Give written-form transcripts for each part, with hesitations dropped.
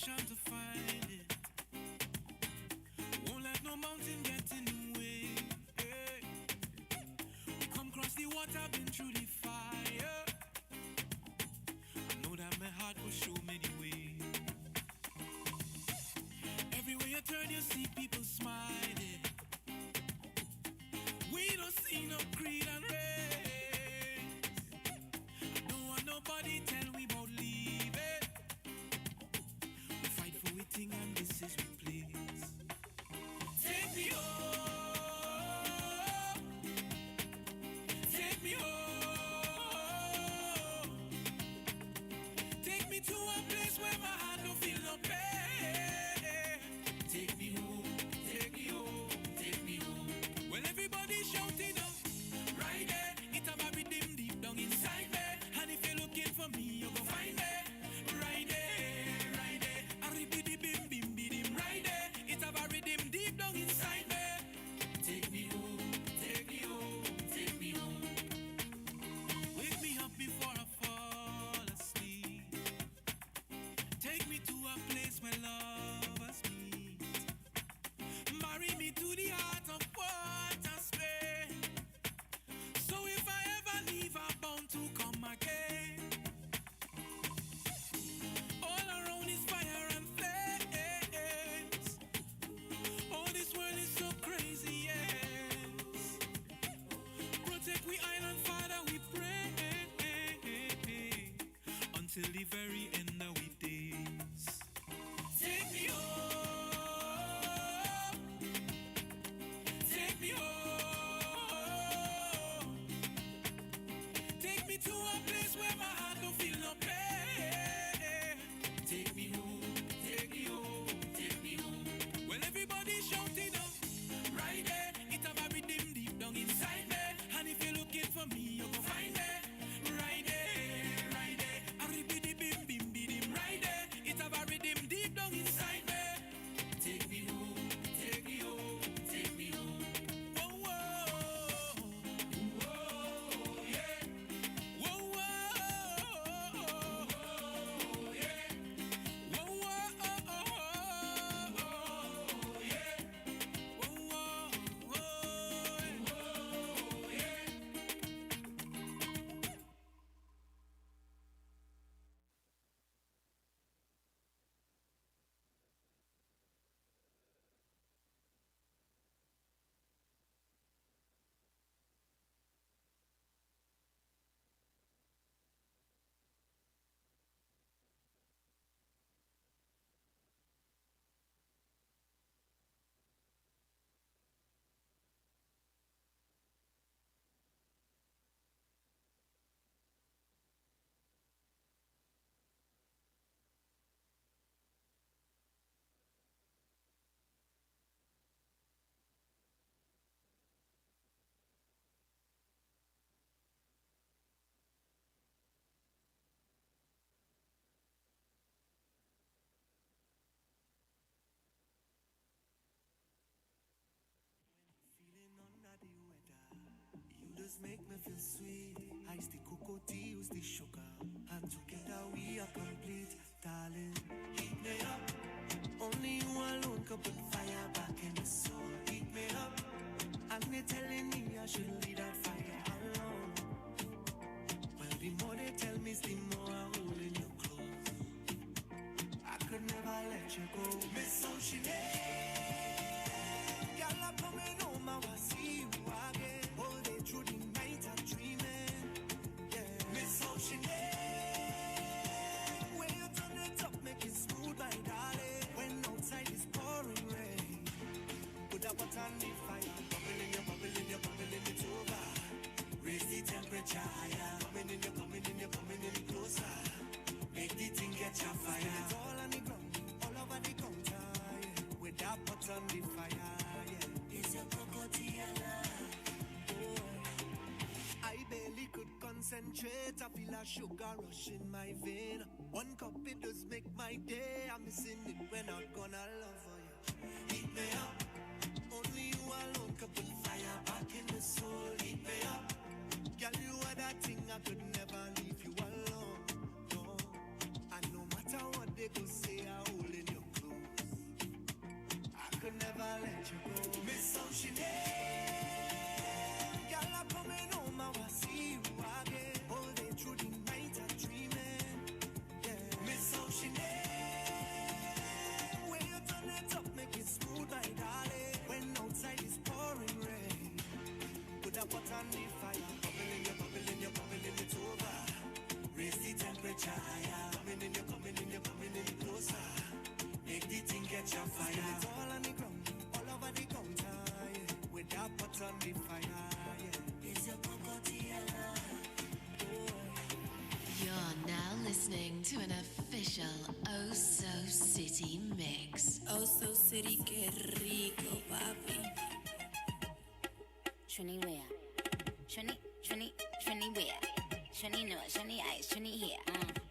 direction to find it. Won't let no mountain get in the way. Hey. We come across the water, been through the fire. I know that my heart will show me the way. Everywhere you turn, you see people smiling. We don't see no creed and race. Don't want nobody tell we about leaving. We fight for we thing and this is we place. Take me home. Take me home. Take me to a place where my heart don't feel no pain. Take me home. Take me home. Take me home. Well, everybody shouting out, right there. It have a rhythm deep down inside me. And if you're looking for me, you go find me. Right there, right there. A ribbidi bim bim bidim, right there. It have a rhythm deep down inside me. Take me home, take me home, take me home. Wake me up before I fall asleep. Take me to a place where lovers meet. Marry me to the heart of water space. So if I ever leave, I'm bound to come again. All around is fire and flames. Oh, this world is so crazy, yes. Protect we island, Father, we pray. Until the very end of we days. Take me home. Take me home. Take me to a place where my heart don't feel no pain. Take me home. Take me home. Take me home. Well, everybody shouting out, right there. It have a rhythm deep down inside me. And if you're looking for me, you go find me. Right there, right there. A ribbidi bim bim bidim, right there. It have a rhythm deep down inside me. Take me home. Take me home. Take me home. Whoa, whoa. Whoa, yeah. Whoa, whoa. Whoa, yeah. Whoa, whoa. Whoa, yeah. Whoa, whoa. Whoa, yeah. Feeling under the weather, you just make me feel sweet. Ice the cocoa tea, use the sugar, and together we are complete, darling. Heat me up, only you alone can put fire back in the soul. Heat me up, and they're telling me I should leave that fire alone. Well, the more they tell me, the more I'm holding you close. I could never let you go, Miss Oceanade. Girl, I'm coming home, I will see you again. All day through the night, I'm dreaming. Yeah, Miss Oceanade. When you turn it up, make it smooth, my darling. When outside is pouring rain, put that water on the fire. Bubbling, you're bubbling, you're bubbling it over. Raise the temperature higher. Coming in, you're coming in, you're coming in closer. Make the thing get your fire. It's all on the ground, all over the counter. Yeah. With that pot on the fire. It's your crocodile. I barely could concentrate. I feel a sugar rush in my vein. One cup, it does make my day. I'm missing it when I'm gonna love for you. Heat me up. Only you alone can put fire back in the soul. Heat me up. Girl, you are that thing I could never leave you alone. No. And no matter what they could say, I hold it never let you go. Miss Oceanade, girl, I'm coming home, I will see you again. All day through the night, I'm dreaming. Yeah, Miss Oceanade, when you turn it up, make it smooth, my darling. When outside is pouring rain, put a pot on the fire, bubbling, you're bubbling, you're bubbling, it's over. Raise the temperature higher, coming in, you're coming in, you're coming in closer. Make the thing catch on fire. It's all on the ground, all over the counter, yeah. With that pot on the fire, yeah. It's your cocotiella. You're now listening to an official Oh So City mix. Oh So City, que rico, papi. Trini where? Trini where? Trini know, Trini ice, Trini here.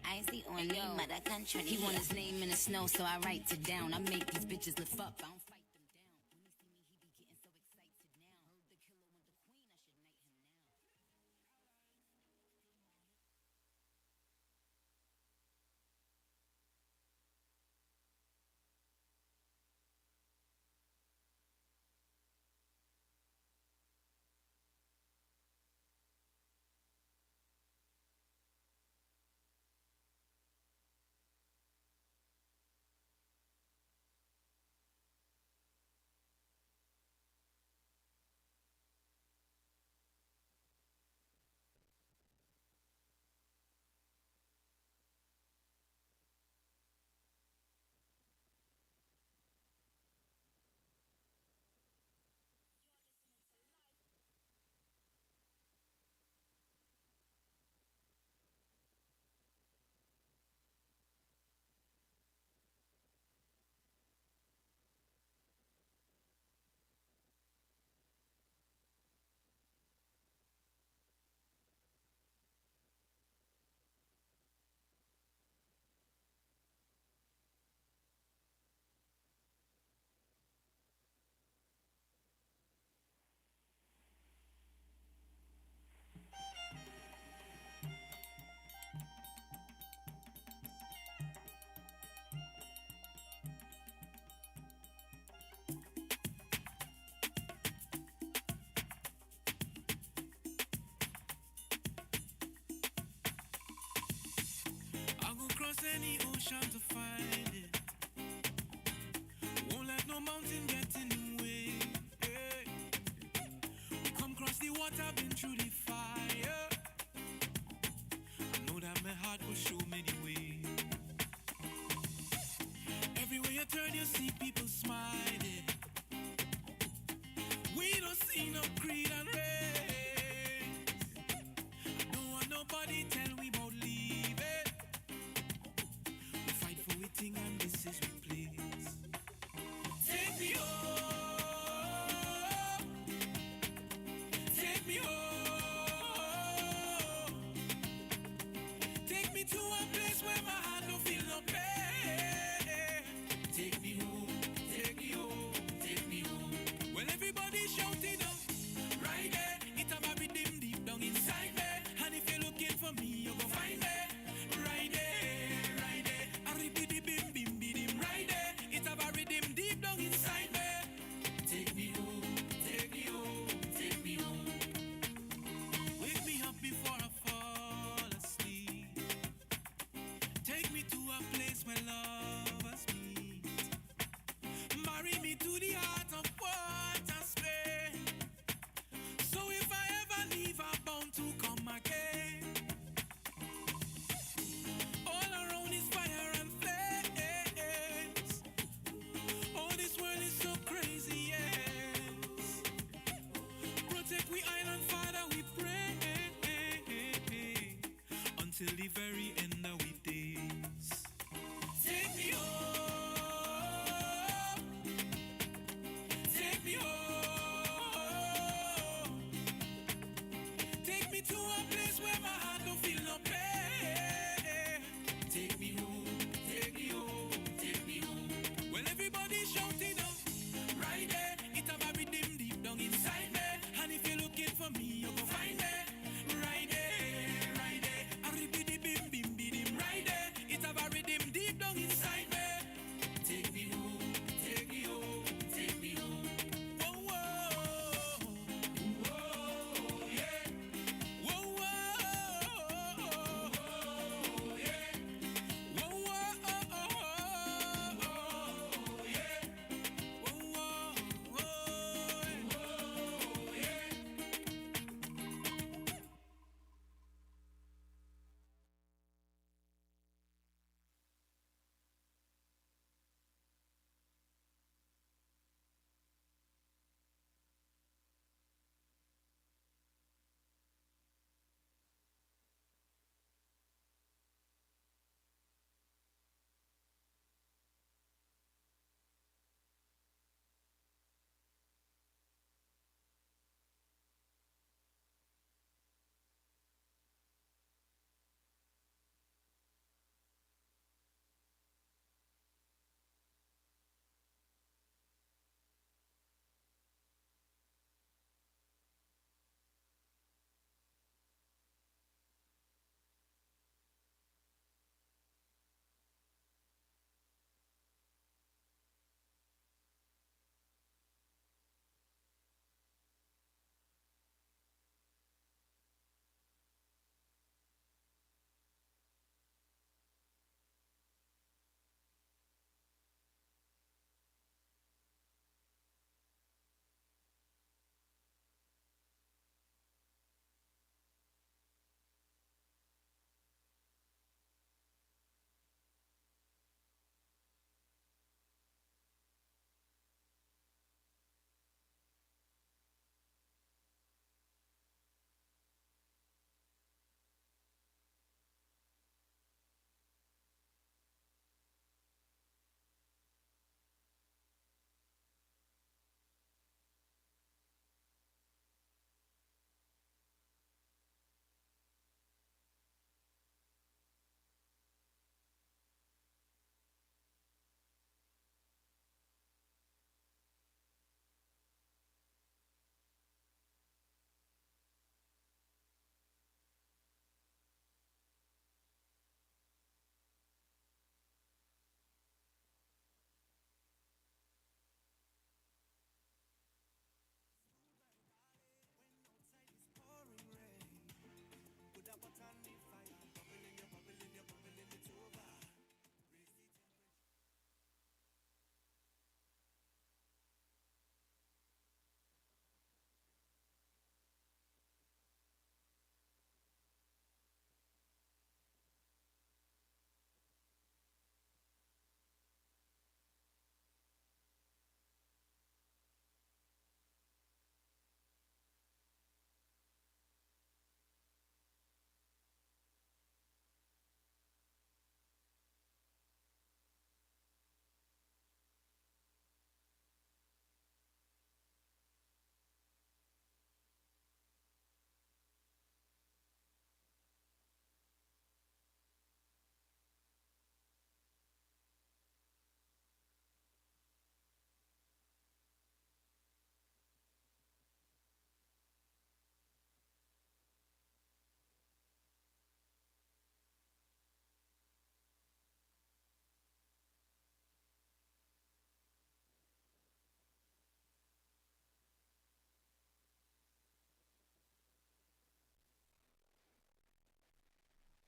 I ain't the only mother can Trini. He want his name in the snow, so I write it down. I make these bitches lift up. I don't fight them down. When he see me, he be getting so excited now. Heard the killer want the queen, I should knight him now. I'll go cross any ocean to find it. Won't let no mountain get in the way. Hey. We come cross the water, been through the fire. I know that my heart will show me the way. Everywhere you turn, you see people smiling. We don't see no creed and race. I don't want nobody tell we about leaving. We fight for we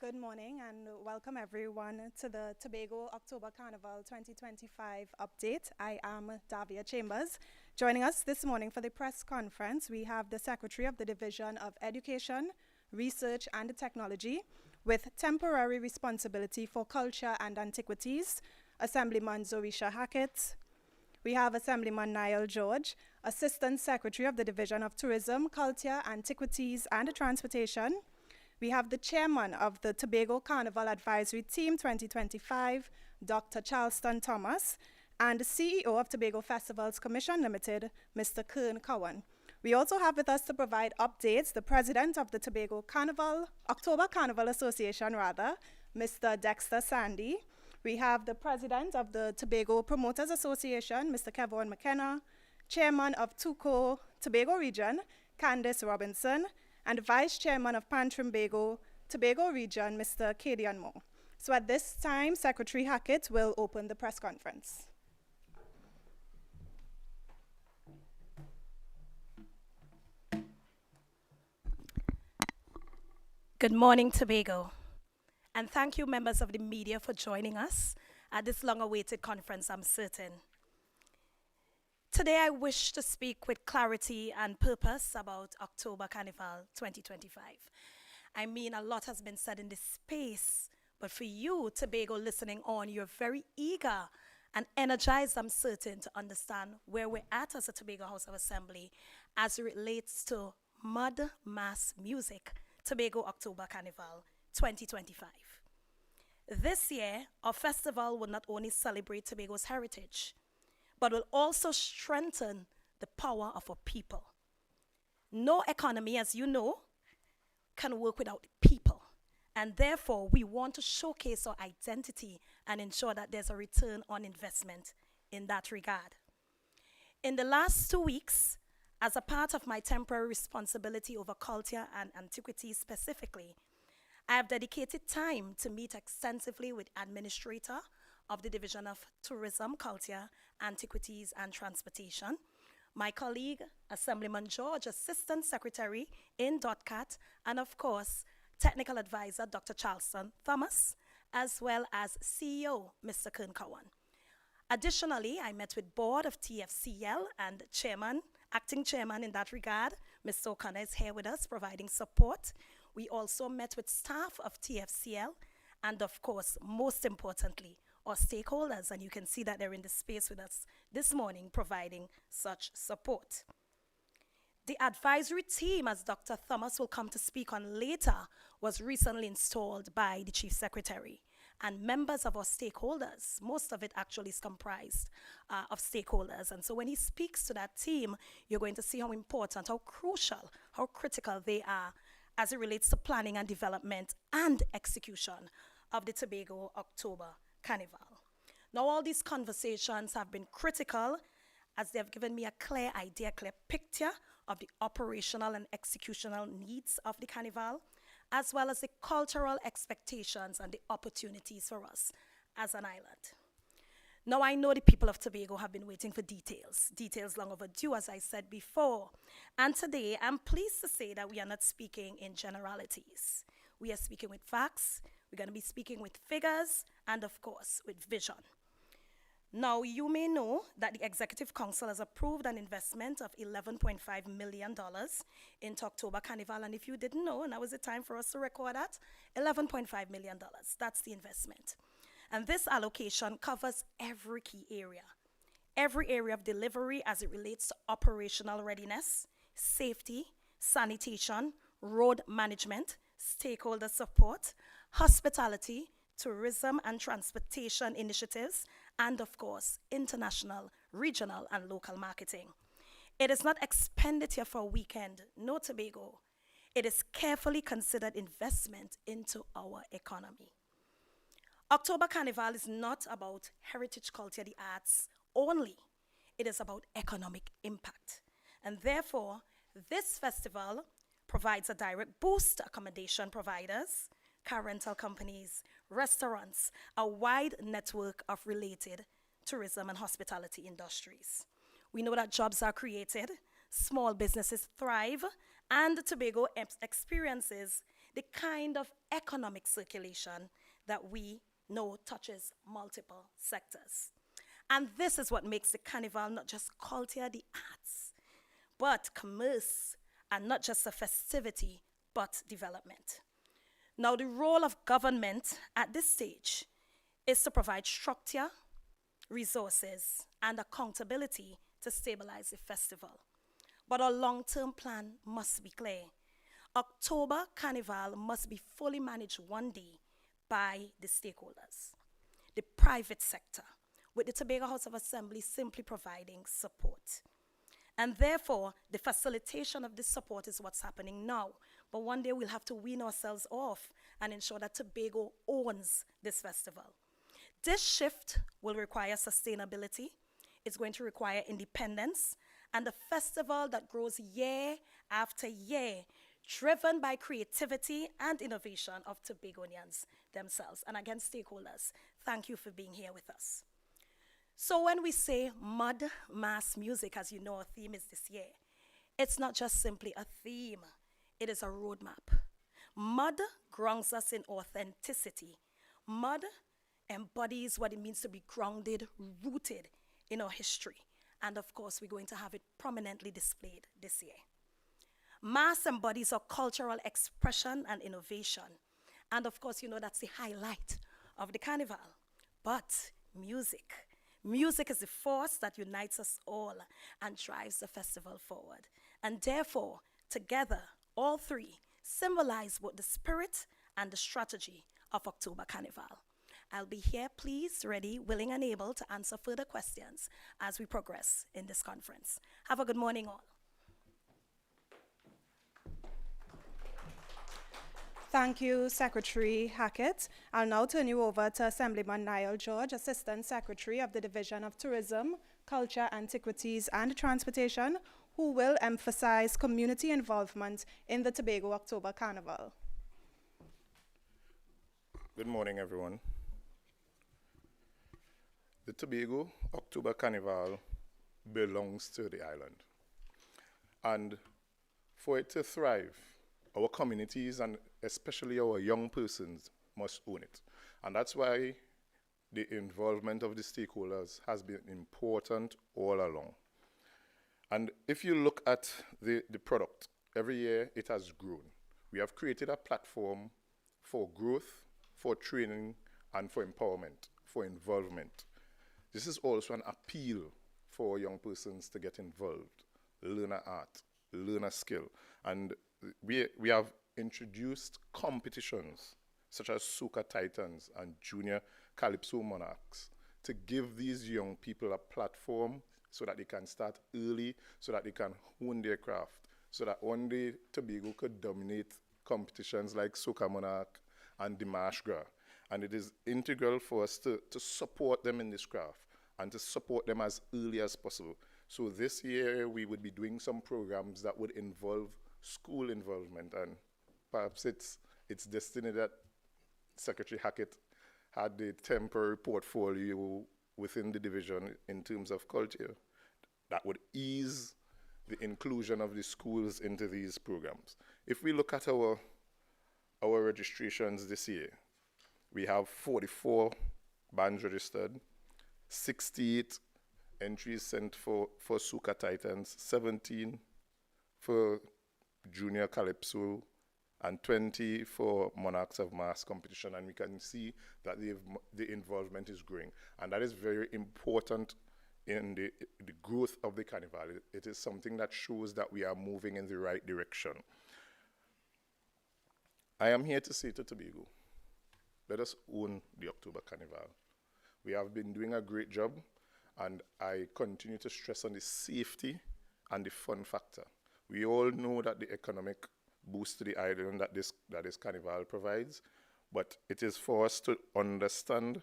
Good morning and welcome everyone to the Tobago October Carnival 2025 update. I am Davia Chambers. Joining us this morning for the press conference, we have the Secretary of the Division of Education, Research and Technology with temporary responsibility for culture and antiquities, Assemblyman Zorisha Hackett. We have Assemblyman Niall George, Assistant Secretary of the Division of Tourism, Culture, Antiquities and Transportation. We have the Chairman of the Tobago Carnival Advisory Team 2025, Dr. Charleston Thomas, and the CEO of Tobago Festivals Commission Limited, Mr. Kern Cowan. We also have with us to provide updates the President of the Tobago Carnival, October Carnival Association rather, Mr. Dexter Sandy. We have the President of the Tobago Promoters Association, Mr. Kevin McKenna, Chairman of TUCO Tobago Region, Candice Robinson, and Vice Chairman of Pan-Trimbago Tobago Region, Mr. Cadian Moore. So at this time, Secretary Hackett will open the press conference. Good morning, Tobago. And thank you, members of the media, for joining us at this long-awaited conference, I'm certain. Today, I wish to speak with clarity and purpose about October Carnival 2025. I mean, a lot has been said in this space, but for you, Tobago, listening on, you're very eager and energized, I'm certain, to understand where we're at as a Tobago House of Assembly as it relates to mud mass music, Tobago October Carnival 2025. This year, our festival will not only celebrate Tobago's heritage, but will also strengthen the power of our people. No economy, as you know, can work without people. And therefore, we want to showcase our identity and ensure that there's a return on investment in that regard. In the last 2 weeks, as a part of my temporary responsibility over culture and antiquities specifically, I have dedicated time to meet extensively with Administrator of the Division of Tourism, Culture, Antiquities and Transportation, my colleague, Assemblyman George, Assistant Secretary in DOTCAT, and of course, Technical Advisor Dr. Charleston Thomas, as well as CEO Mr. Kern Cowan. Additionally, I met with Board of TFCL and Acting Chairman in that regard, Mr. O'Connor is here with us providing support. We also met with staff of TFCL and of course, most importantly, our stakeholders, and you can see that they're in the space with us this morning providing such support. The advisory team, as Dr. Thomas will come to speak on later, was recently installed by the Chief Secretary. And members of our stakeholders, most of it actually is comprised of stakeholders. And so when he speaks to that team, you're going to see how important, how crucial, how critical they are as it relates to planning and development and execution of the Tobago October Carnival. Now, all these conversations have been critical as they have given me a clear idea, clear picture of the operational and executional needs of the Carnival, as well as the cultural expectations and the opportunities for us as an island. Now, I know the people of Tobago have been waiting for details long overdue, as I said before. And today, I'm pleased to say that we are not speaking in generalities. We are speaking with facts, we're going to be speaking with figures, and of course, with vision. Now, you may know that the Executive Council has approved an investment of $11.5 million into October Carnival. And if you didn't know, now is the time for us to record that, $11.5 million. That's the investment. And this allocation covers every key area of delivery as it relates to operational readiness, safety, sanitation, road management, stakeholder support, hospitality, tourism and transportation initiatives, and of course, international, regional, and local marketing. It is not expenditure for a weekend, no Tobago. It is carefully considered investment into our economy. October Carnival is not about heritage, culture, the arts only. It is about economic impact. And therefore, this festival provides a direct boost to accommodation providers, car rental companies, restaurants, a wide network of related tourism and hospitality industries. We know that jobs are created, small businesses thrive, and Tobago experiences the kind of economic circulation that we know touches multiple sectors. And this is what makes the Carnival not just culture, the arts, but commerce, and not just a festivity, but development. Now, the role of government at this stage is to provide structure, resources, and accountability to stabilize the festival. But our long-term plan must be clear. October Carnival must be fully managed one day by the stakeholders, the private sector, with the Tobago House of Assembly simply providing support. And therefore, the facilitation of this support is what's happening now. But one day we'll have to wean ourselves off and ensure that Tobago owns this festival. This shift will require sustainability. It's going to require independence and a festival that grows year after year, driven by creativity and innovation of Tobagonians themselves. And again, stakeholders, thank you for being here with us. So when we say mud mass music, as you know, our theme is this year, it's not just simply a theme, it is a roadmap. Mud grounds us in authenticity. Mud embodies what it means to be grounded, rooted in our history. And of course, we're going to have it prominently displayed this year. Mass embodies our cultural expression and innovation. And of course, you know that's the highlight of the Carnival. But music is the force that unites us all and drives the festival forward. And therefore, together, all three symbolize both the spirit and the strategy of October Carnival. I'll be here, please, ready, willing, and able to answer further questions as we progress in this conference. Have a good morning, all. Thank you, Secretary Hackett. I'll now turn you over to Assemblyman Niall George, Assistant Secretary of the Division of Tourism, Culture, Antiquities, and Transportation, who will emphasize community involvement in the Tobago October Carnival. Good morning, everyone. The Tobago October Carnival belongs to the island. And for it to thrive, our communities and especially our young persons must own it. And that's why the involvement of the stakeholders has been important all along. And if you look at the product, every year it has grown. We have created a platform for growth, for training, and for empowerment, for involvement. This is also an appeal for young persons to get involved, learn an art, learn a skill. And we have introduced competitions such as Soca Titans and Junior Calypso Monarchs to give these young people a platform so that they can start early, so that they can hone their craft, so that one day Tobago could dominate competitions like Soca Monarch and the Marsh Gras. And it is integral for us to support them in this craft and to support them as early as possible. So this year we would be doing some programs that would involve school involvement, and perhaps it's destiny that Secretary Hackett had the temporary portfolio within the division in terms of culture that would ease the inclusion of the schools into these programs. If we look at our registrations this year, we have 44 bands registered, 68 entries sent for Soca Titans, 17 for Junior Calypso, and 20 for Monarchs of Mass competition. And we can see that the involvement is growing. And that is very important in the growth of the Carnival. It is something that shows that we are moving in the right direction. I am here to say to Tobago, let us own the October Carnival. We have been doing a great job, and I continue to stress on the safety and the fun factor. We all know that the economic boost to the island that this Carnival provides, but it is for us to understand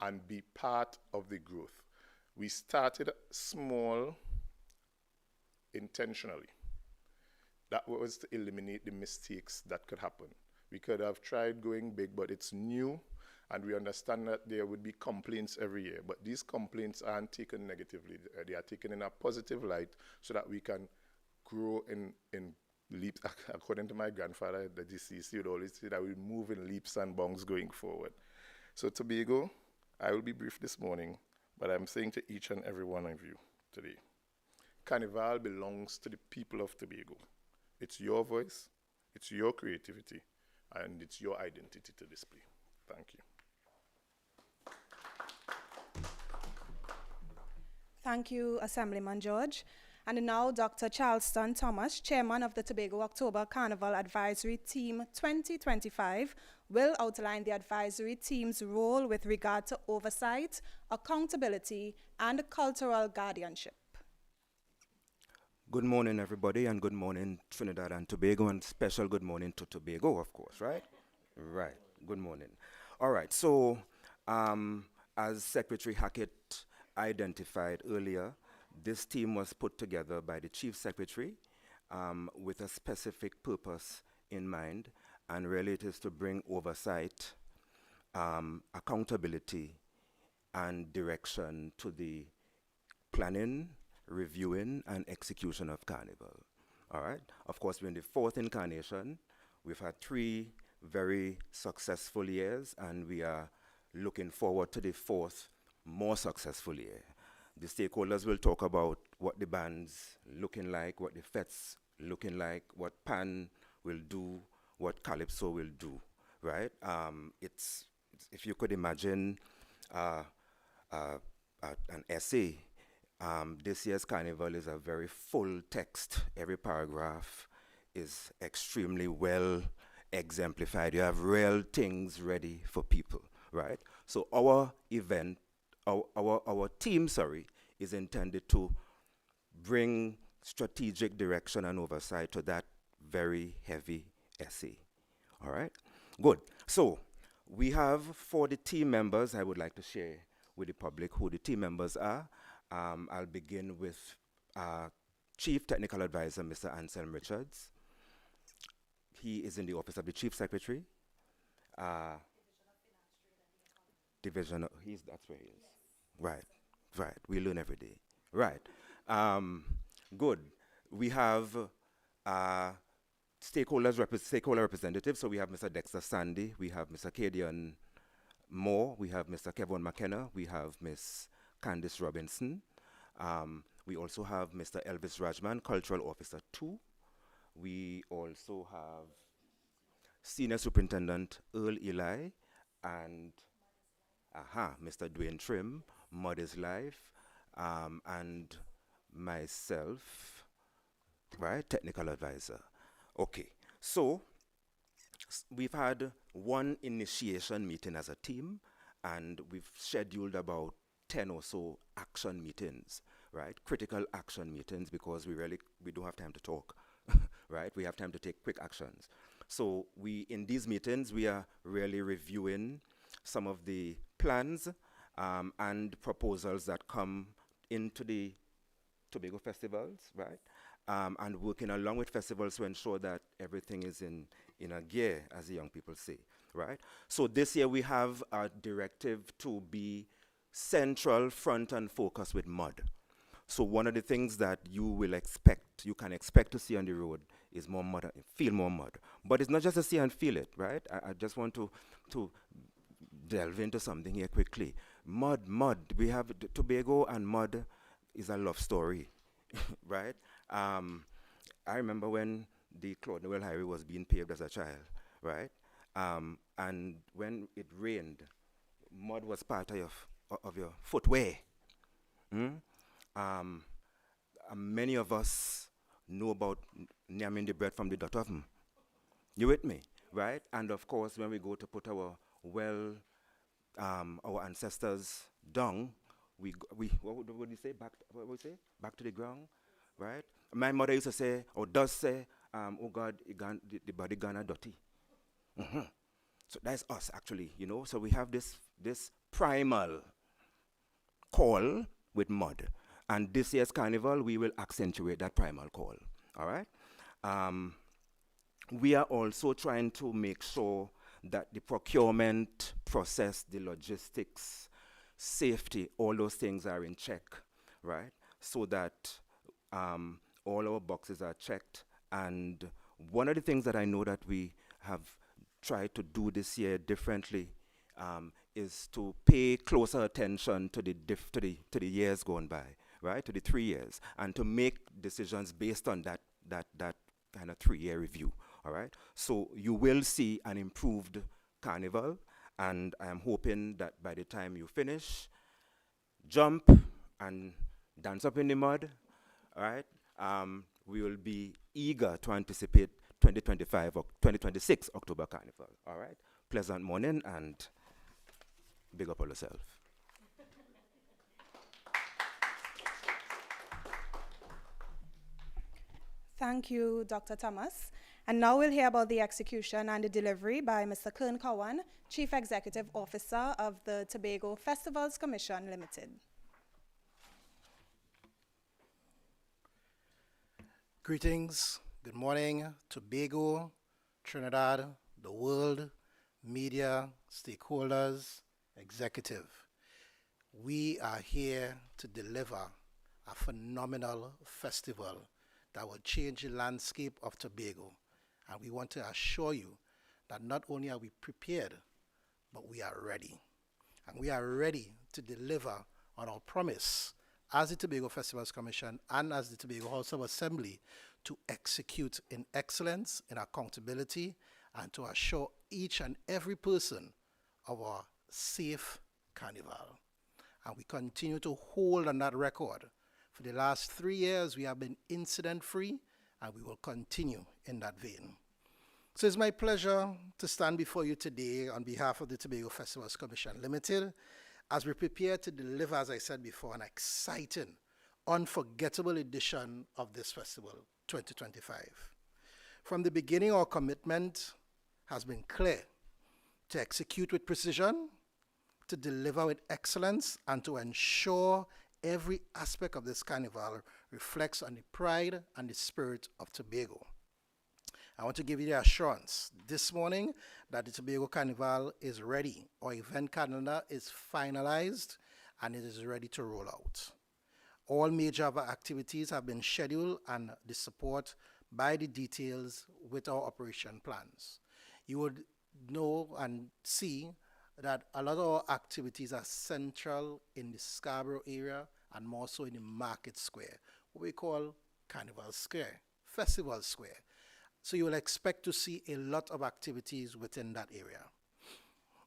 and be part of the growth. We started small intentionally. That was to eliminate the mistakes that could happen. We could have tried going big, but it's new, and we understand that there would be complaints every year. But these complaints aren't taken negatively. They are taken in a positive light so that we can grow in leaps. According to my grandfather, the deceased, he would always say that we move in leaps and bounds going forward. So Tobago, I will be brief this morning, but I'm saying to each and every one of you today, Carnival belongs to the people of Tobago. It's your voice, it's your creativity, and it's your identity to display. Thank you. Thank you, Assemblyman George. And now Dr. Charleston Thomas, Chairman of the Tobago October Carnival Advisory Team 2025, will outline the advisory team's role with regard to oversight, accountability, and cultural guardianship. Good morning, everybody, and good morning, Trinidad and Tobago, and special good morning to Tobago, of course, right? Right, good morning. All right, so as Secretary Hackett identified earlier, this team was put together by the Chief Secretary with a specific purpose in mind, and really it is to bring oversight, accountability, and direction to the planning, reviewing, and execution of Carnival. All right. Of course, we're in the fourth incarnation. We've had 3 very successful years, and we are looking forward to the 4th, more successful year. The stakeholders will talk about what the band's looking like, what the FET's looking like, what Pan will do, what Calypso will do, right? It's if you could imagine an essay. This year's Carnival is a very full text. Every paragraph is extremely well exemplified. You have real things ready for people, right? So our event, our team, is intended to bring strategic direction and oversight to that very heavy essay. All right? Good. So we have, for the team members, I would like to share with the public who the team members are. I'll begin with Chief Technical Advisor, Mr. Anselm Richards. He is in the office of the Chief Secretary. Division of, that's where he is. Right, right. We learn every day. Right. Good. We have stakeholder representatives. So we have Mr. Dexter Sandy, we have Mr. Cadian Moore, we have Mr. Kevin McKenna, we have Ms. Candice Robinson. We also have Mr. Elvis Rajman, Cultural Officer 2. We also have Senior Superintendent Earl Eli and Mr. Dwayne Trim, Mother's Life, and myself, right, Technical Advisor. Okay, so we've had one initiation meeting as a team, and we've scheduled about 10 or so action meetings, right? Critical action meetings, because we don't have time to talk, right? We have time to take quick actions. So in these meetings, we are really reviewing some of the plans and proposals that come into the Tobago festivals, right? And working along with festivals to ensure that everything is in a gear, as the young people say, right? So this year we have a directive to be central, front, and focus with mud. So one of the things that you can expect to see on the road is more mud, feel more mud. But it's not just to see and feel it, right? I just want to delve into something here quickly. Mud. We have Tobago, and mud is a love story, right? I remember when the Claude Noel Highway was being paved as a child, right? And when it rained, mud was part of your footwear. Many of us know about namming the bread from the dot oven. You with me, right? And of course, when we go to put our ancestors dung, what would you say? What would you say? Back to the ground, right? My mother used to say, or does say, oh God, the body gonna dirty. So that's us, actually, you know. So we have this primal call with mud. And this year's Carnival, we will accentuate that primal call, all right? We are also trying to make sure that the procurement process, the logistics, safety, all those things are in check, right? So that all our boxes are checked and One of the things that I know that we have tried to do this year differently is to pay closer attention to the years gone by, right? To the 3 years, and to make decisions based on that kind of 3-year review. All right. So you will see an improved Carnival, and I am hoping that by the time you finish, jump and dance up in the mud. All right. We will be eager to anticipate 2025 or 2026 October Carnival. All right. Pleasant morning and big up on yourself. Thank you, Dr. Thomas. And now we'll hear about the execution and the delivery by Mr. Kern Cowan, Chief Executive Officer of the Tobago Festivals Commission Limited. Greetings, good morning, Tobago, Trinidad, the world, media, stakeholders, executive. We are here to deliver a phenomenal festival that will change the landscape of Tobago. And we want to assure you that not only are we prepared, but we are ready. And we are ready to deliver on our promise as the Tobago Festivals Commission and as the Tobago House of Assembly to execute in excellence, in accountability, and to assure each and every person of our safe carnival. And we continue to hold on that record. For the last 3 years, we have been incident-free, and we will continue in that vein. So it's my pleasure to stand before you today on behalf of the Tobago Festivals Commission Limited as we prepare to deliver, as I said before, an exciting, unforgettable edition of this festival, 2025. From the beginning, our commitment has been clear: to execute with precision, to deliver with excellence, and to ensure every aspect of this carnival reflects on the pride and the spirit of Tobago. I want to give you the assurance this morning that the Tobago Carnival is ready. Our event calendar is finalized and it is ready to roll out. All major activities have been scheduled and the support by the details with our operation plans. You would know and see that a lot of our activities are central in the Scarborough area and more so in the Market Square, what we call Carnival Square, Festival Square. So you will expect to see a lot of activities within that area.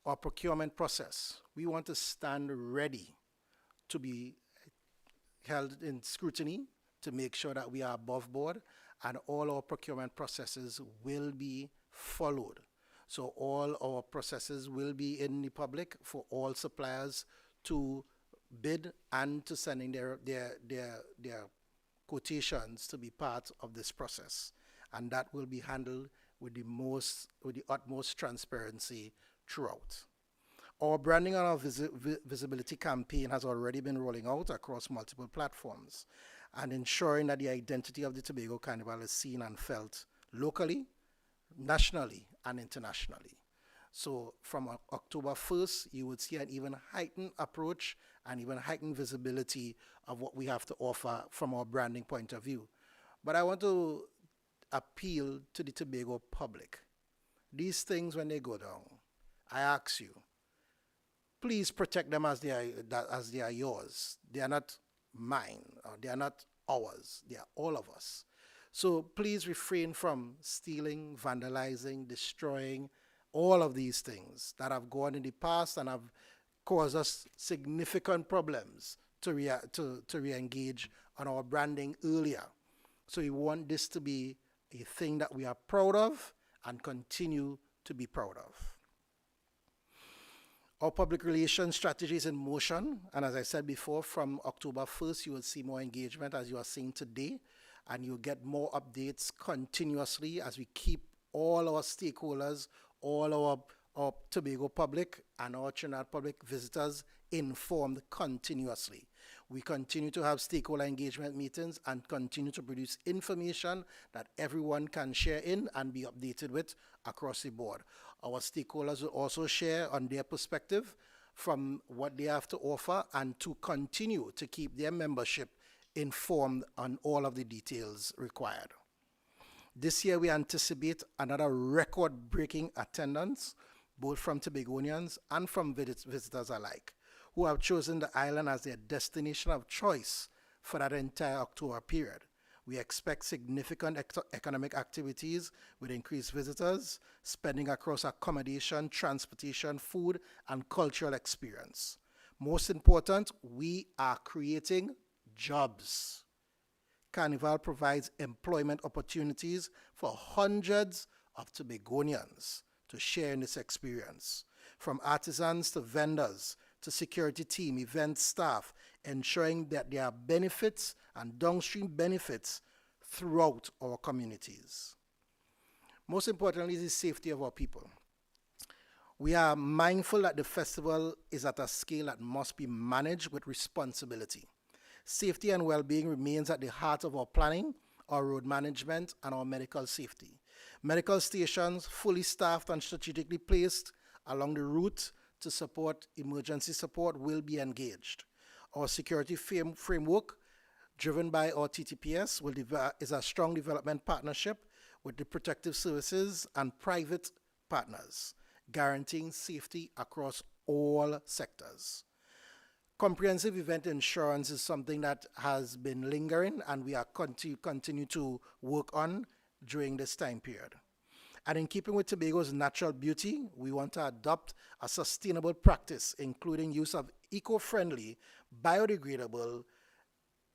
Our procurement process, we want to stand ready to be held in scrutiny to make sure that we are above board, and all our procurement processes will be followed. So all our processes will be in the public for all suppliers to bid and to send in their quotations to be part of this process. And that will be handled with the utmost transparency throughout. Our branding and our visibility campaign has already been rolling out across multiple platforms and ensuring that the identity of the Tobago Carnival is seen and felt locally, nationally, and internationally. So from October 1st, you would see an even heightened approach and even heightened visibility of what we have to offer from our branding point of view. But I want to appeal to the Tobago public. These things, when they go down, I ask you, please protect them as they are yours. They are not mine, or they are not ours. They are all of us. So please refrain from stealing, vandalizing, destroying, all of these things that have gone in the past and have caused us significant problems to re-engage on our branding earlier. So we want this to be a thing that we are proud of and continue to be proud of. Our public relations strategy is in motion, and as I said before, from October 1st, you will see more engagement as you are seeing today, and you'll get more updates continuously as we keep all our stakeholders, all our Tobago public and our Trinidad public visitors informed continuously. We continue to have stakeholder engagement meetings and continue to produce information that everyone can share in and be updated with across the board. Our stakeholders will also share on their perspective from what they have to offer and to continue to keep their membership informed on all of the details required. This year we anticipate another record-breaking attendance, both from Tobagonians and from visitors alike, who have chosen the island as their destination of choice for that entire October period. We expect significant economic activities with increased visitors, spending across accommodation, transportation, food, and cultural experience. Most important, we are creating jobs. Carnival provides employment opportunities for hundreds of Tobagonians to share in this experience, from artisans to vendors to security team, event staff, ensuring that there are benefits and downstream benefits throughout our communities. Most importantly is the safety of our people. We are mindful that the festival is at a scale that must be managed with responsibility. Safety and well-being remains at the heart of our planning, our road management, and our medical safety. Medical stations, fully staffed and strategically placed along the route to support emergency support, will be engaged. Our security framework, driven by our TTPS, is a strong development partnership with the protective services and private partners, guaranteeing safety across all sectors. Comprehensive event insurance is something that has been lingering, and we are continue to work on during this time period. And in keeping with Tobago's natural beauty, we want to adopt a sustainable practice, including use of eco-friendly, biodegradable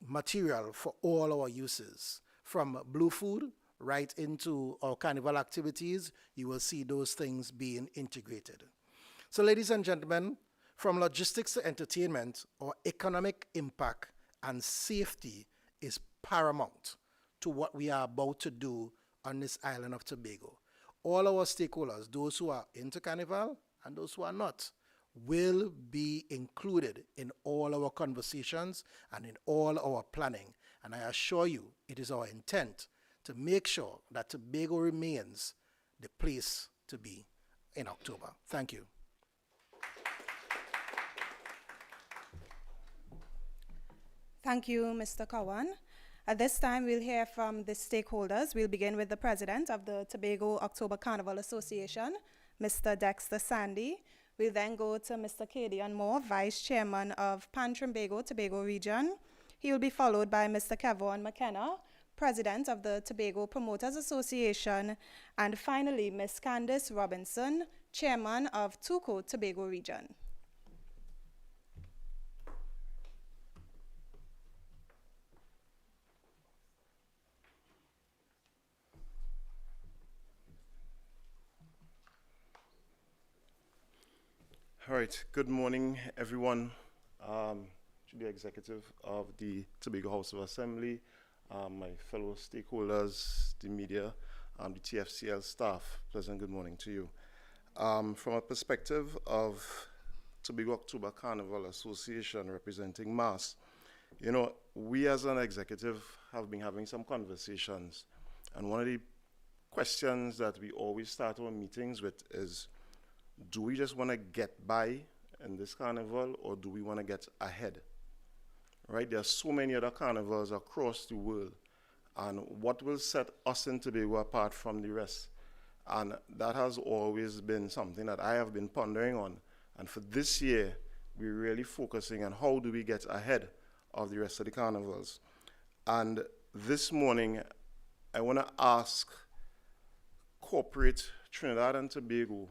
material for all our uses. From blue food right into our carnival activities, you will see those things being integrated. So ladies and gentlemen, from logistics to entertainment, our economic impact and safety is paramount to what we are about to do on this island of Tobago. All our stakeholders, those who are into Carnival and those who are not, will be included in all our conversations and in all our planning. And I assure you, it is our intent to make sure that Tobago remains the place to be in October. Thank you. Thank you, Mr. Kawan. At this time, we'll hear from the stakeholders. We'll begin with the president of the Tobago October Carnival Association, Mr. Dexter Sandy. We'll then go to Mr. Cadian Moore, vice chairman of Pan-Trimbago, Tobago region. He will be followed by Mr. Kevon McKenna, president of the Tobago Promoters Association, and finally, Ms. Candice Robinson, chairman of Tuco, Tobago region. All right, good morning, everyone. To the executive of the Tobago House of Assembly, my fellow stakeholders, the media, the TFCL staff, pleasant good morning to you. From a perspective of Tobago October Carnival Association representing MAS, you know, we as an executive have been having some conversations, and one of the questions that we always start our meetings with is, do we just want to get by in this carnival, or do we want to get ahead? Right? There are so many other carnivals across the world, and what will set us in Tobago apart from the rest? And that has always been something that I have been pondering on. And for this year, we're really focusing on how do we get ahead of the rest of the carnivals. And this morning, I want to ask corporate Trinidad and Tobago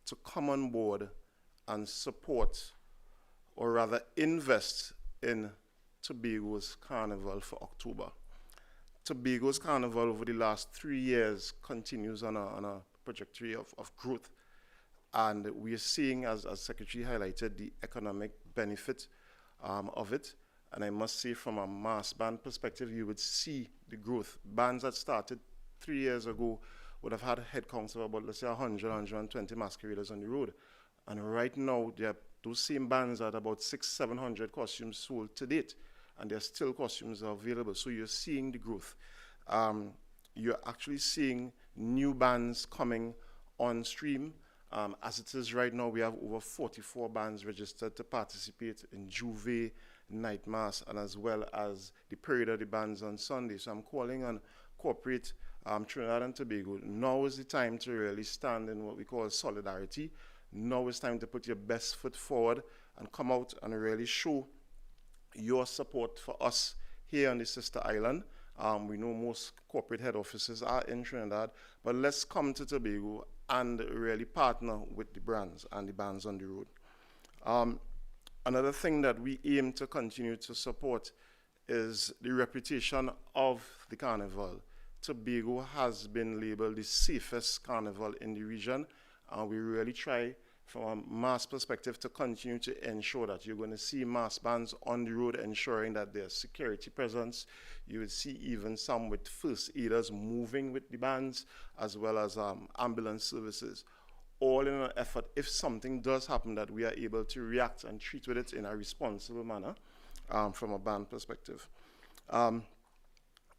to come on board and support, or rather invest in Tobago's Carnival for October. Tobago's Carnival over the last 3 years continues on a trajectory of growth. And we are seeing, as Secretary highlighted, the economic benefit of it. And I must say, from a mass band perspective, you would see the growth. Bands that started 3 years ago would have had head counts of about, let's say, 100, 120 masqueraders on the road. And right now, those same bands at about 600, 700 costumes sold to date, and there's still costumes available. So you're seeing the growth. You're actually seeing new bands coming on stream. As it is right now, we have over 44 bands registered to participate in Juve, Night Mass, and as well as the Parade of the Bands on Sunday. So I'm calling on corporate Trinidad and Tobago, now is the time to really stand in what we call solidarity. Now is time to put your best foot forward and come out and really show your support for us here on the sister island. We know most corporate head offices are in Trinidad, but let's come to Tobago and really partner with the brands and the bands on the road. Another thing that we aim to continue to support is the reputation of the carnival. Tobago has been labeled the safest carnival in the region, and we really try from a mass perspective to continue to ensure that you're going to see mass bands on the road, ensuring that there's security presence. You would see even some with first aiders moving with the bands, as well as ambulance services, all in an effort, if something does happen, that we are able to react and treat with it in a responsible manner from a band perspective.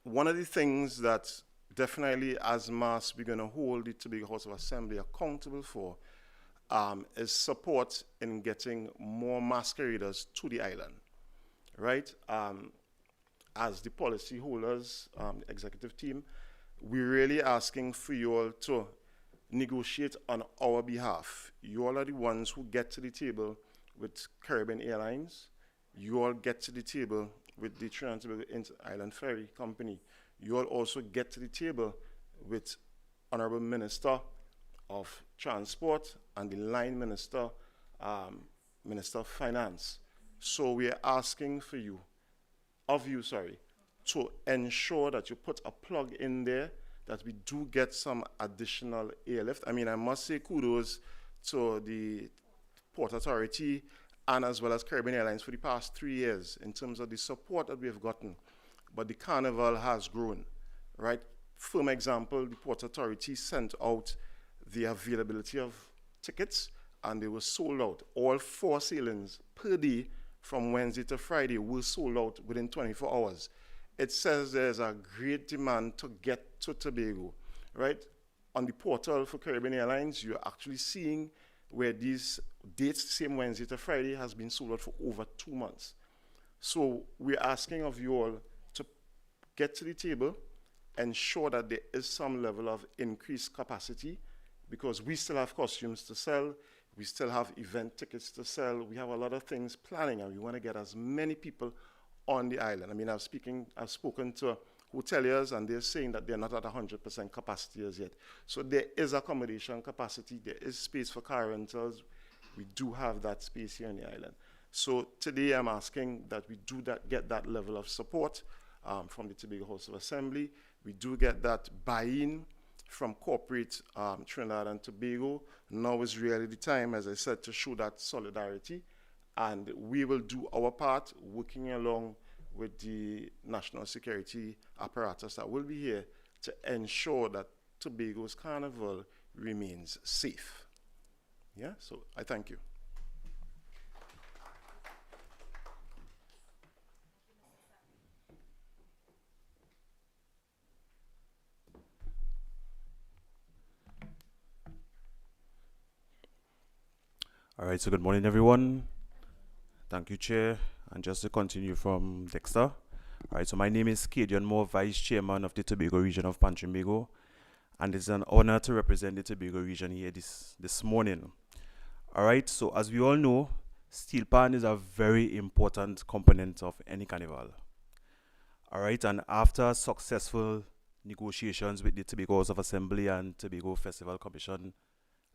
One of the things that definitely as mass we're going to hold the Tobago House of Assembly accountable for is support in getting more masqueraders to the island, right? As the policy holders, executive team, we're really asking for you all to negotiate on our behalf. You all are the ones who get to the table with Caribbean Airlines. You all get to the table with the Trinidad and Tobago Inter-Island Ferry Company. You all also get to the table with Honorable Minister of Transport and the line minister, Minister of Finance. So we are asking for you, to ensure that you put a plug in there, that we do get some additional airlift. I mean, I must say kudos to the Port Authority and as well as Caribbean Airlines for the past 3 years in terms of the support that we have gotten. But the carnival has grown, right? For example, the Port Authority sent out the availability of tickets, and they were sold out. All 4 sailings per day from Wednesday to Friday were sold out within 24 hours. It says there's a great demand to get to Tobago, right? On the portal for Caribbean Airlines, you're actually seeing where these dates, same Wednesday to Friday, has been sold out for over 2 months. So we're asking of you all to get to the table, ensure that there is some level of increased capacity, because we still have costumes to sell, we still have event tickets to sell, we have a lot of things planning, and we want to get as many people on the island. I mean, I've spoken to hoteliers, and they're saying that they're not at 100% capacity as yet. So there is accommodation capacity, there is space for car rentals. We do have that space here on the island. So today I'm asking that we do get that level of support from the Tobago House of Assembly. We do get that buy-in from corporate Trinidad and Tobago. Now is really the time, as I said, to show that solidarity. And we will do our part, working along with the national security apparatus that will be here to ensure that Tobago's carnival remains safe. Yeah, so I thank you. All right, so good morning, everyone. Thank you, Chair. And just to continue from Dexter. All right, so my name is Cadian Moore, Vice Chairman of the Tobago region of Trinbago, and it's an honor to represent the Tobago region here this morning. All right, so as we all know, steel pan is a very important component of any carnival. All right, and after successful negotiations with the Tobago House of Assembly and Tobago Festival Commission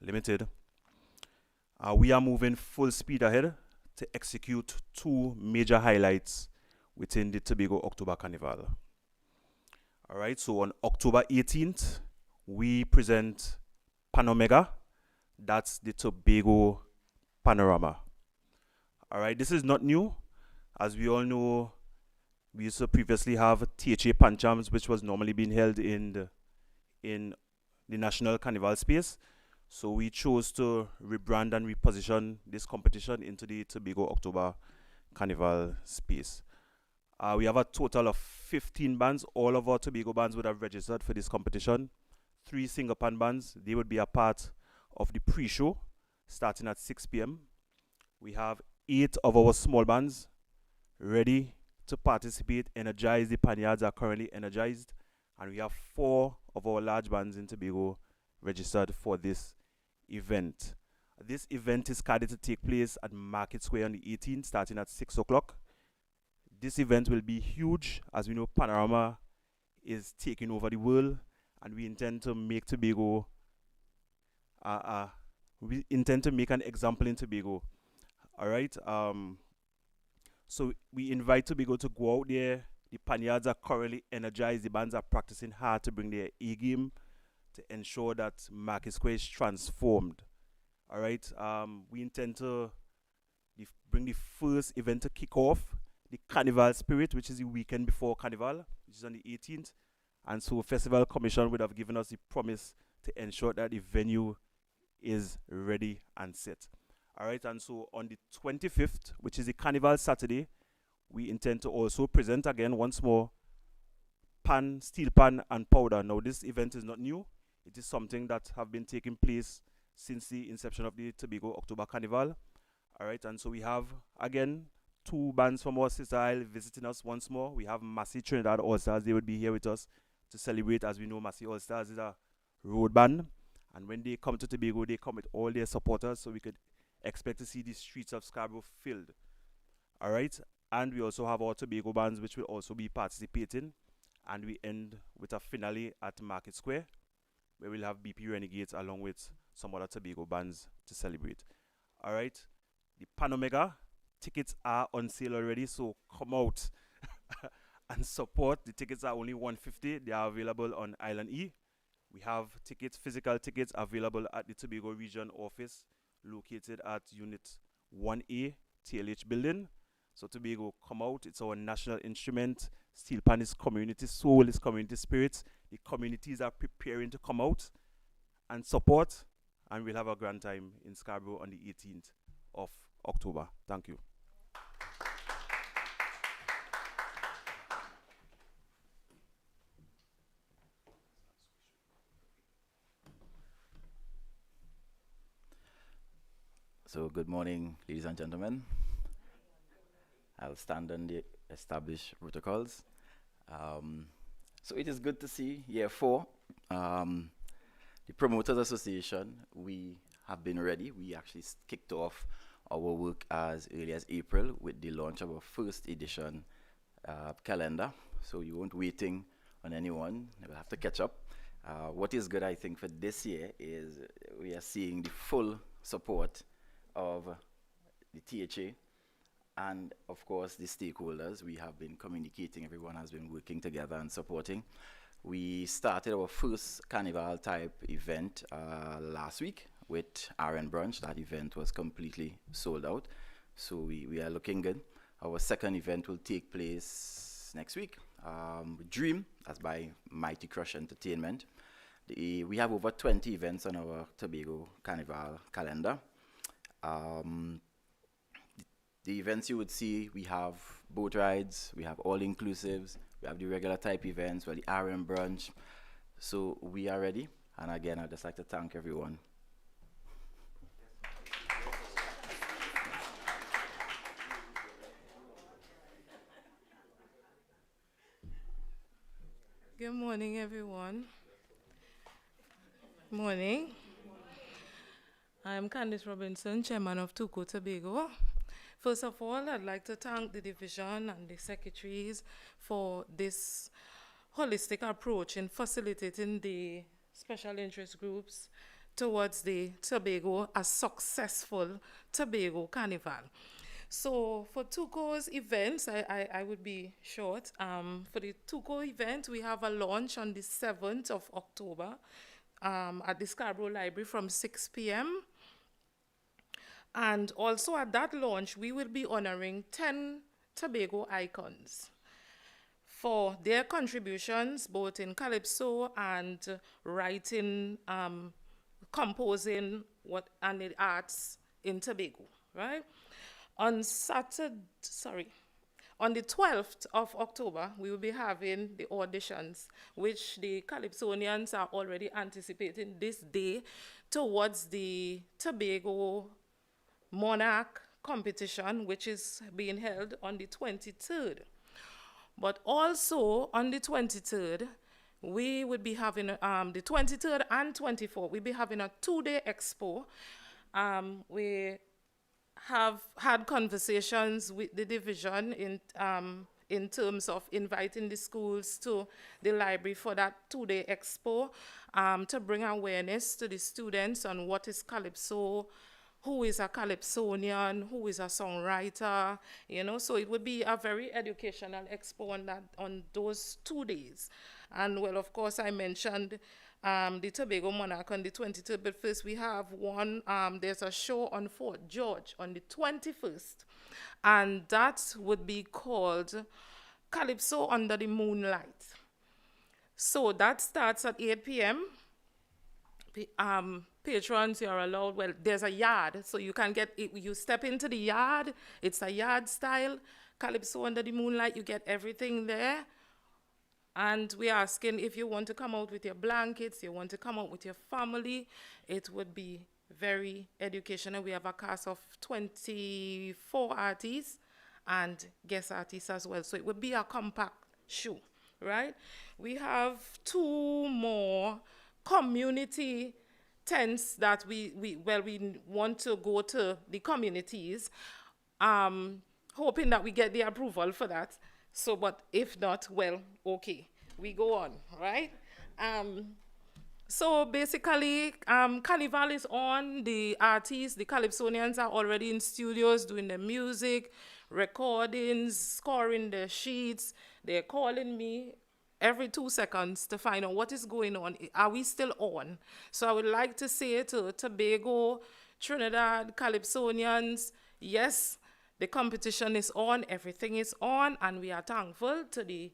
Limited, we are moving full speed ahead to execute 2 major highlights within the Tobago October Carnival. All right, so on October 18th, we present Panomega. That's the Tobago Panorama. All right, this is not new. As we all know, we used to previously have THA Panchams, which was normally being held in the National Carnival space. So we chose to rebrand and reposition this competition into the Tobago October Carnival space. We have a total of 15 bands. All of our Tobago bands would have registered for this competition. 3 single pan bands. They would be a part of the pre-show starting at 6 p.m. We have 8 of our small bands ready to participate, energized. The panyards are currently energized, And we have 4 of our large bands in Tobago registered for this event. This event is scheduled to take place at Market Square on the 18th, starting at 6 o'clock. This event will be huge. As we know, Panorama is taking over the world, and we intend to make Tobago, we intend to make an example in Tobago. All right. So we invite Tobago to go out there. The Panyards are currently energized. The bands are practicing hard to bring their A game to ensure that Market Square is transformed. All right. We intend to bring the first event to kick off, the Carnival Spirit, which is the weekend before Carnival, which is on the 18th. And so Festival Commission would have given us the promise to ensure that the venue is ready and set. All right, and so on the 25th, which is the Carnival Saturday, we intend to also present again once more pan, steel pan and powder. Now this event is not new. It is something that have been taking place since the inception of the Tobago October Carnival. All right, and so we have again 2 bands from our sister isle visiting us once more. We have Massey Trinidad All Stars. They would be here with us to celebrate. As we know, Massey All Stars is a road band, and when they come to Tobago, they come with all their supporters, so we could expect to see the streets of Scarborough filled. All right, and we also have our Tobago bands which will also be participating, and we end with a finale at Market Square where we'll have BP Renegades along with some other Tobago bands to celebrate. All right, the Panomega tickets are on sale already, so come out and support. The tickets are only $150. They are available on Island E. We have tickets, physical tickets available at the Tobago Region Office located at Unit 1A, TLH Building. So Tobago, come out. It's our national instrument. Steel pan is community soul, is community spirit. The communities are preparing to come out and support, and we'll have a grand time in Scarborough on the 18th of October. Thank you. So good morning, ladies and gentlemen. I'll stand on the established protocols. So it is good to see year 4. The Promoters Association, we have been ready. We actually kicked off our work as early as April with the launch of our first edition calendar. So you weren't waiting on anyone. You will have to catch up. What is good, I think, for this year is we are seeing the full support of the THA and, of course, the stakeholders. We have been communicating. Everyone has been working together and supporting. We started our first Carnival type event last week with RN Brunch. That event was completely sold out. So we are looking good. Our second event will take place next week. Dream, that's by Mighty Crush Entertainment. We have over 20 events on our Tobago Carnival calendar. The events you would see, we have boat rides, we have all-inclusives, we have the regular type events, well, the RM brunch. So we are ready. And again, I'd just like to thank everyone. Good morning, everyone. Morning. I'm Candice Robinson, Chairman of Tuco Tobago. First of all, I'd like to thank the division and the secretaries for this holistic approach in facilitating the special interest groups towards the Tobago, a successful Tobago Carnival. So for Tuco's events, I would be short. For the Tuco event, we have a launch on the 7th of October at the Scarborough Library from 6 p.m. And also at that launch, we will be honoring 10 Tobago icons for their contributions, both in calypso and writing, composing, and the arts in Tobago, right? On the 12th of October, we will be having the auditions, which the Calypsonians are already anticipating this day towards the Tobago Monarch competition, which is being held on the 23rd. But also on the 23rd, we would be having the 23rd and 24th. We'll be having a 2-day expo. We have had conversations with the division in terms of inviting the schools to the library for that 2-day expo to bring awareness to the students on what is Calypso, who is a Calypsonian, who is a songwriter, you know. So it would be a very educational expo on those 2 days. And well, of course, I mentioned the Tobago Monarch on the 23rd, but first we have one, there's a show on Fort George on the 21st, and that would be called Calypso Under the Moonlight. So that starts at 8 p.m. Patrons, you're allowed, well, there's a yard, so you can get, you step into the yard, it's a yard style, Calypso Under the Moonlight, you get everything there. And we're asking if you want to come out with your blankets, you want to come out with your family, it would be very educational. We have a cast of 24 artists and guest artists as well. So it would be a compact show, right? We have 2 more community tents that we want to go to the communities, hoping that we get the approval for that. So, but if not, well, okay, we go on, right? So basically, Carnival is on. The artists, the Calypsonians are already in studios doing their music, recordings, scoring their sheets. They're calling me every 2 seconds to find out what is going on. Are we still on? So I would like to say to Tobago, Trinidad, Calypsonians, yes, the competition is on, everything is on, and we are thankful to the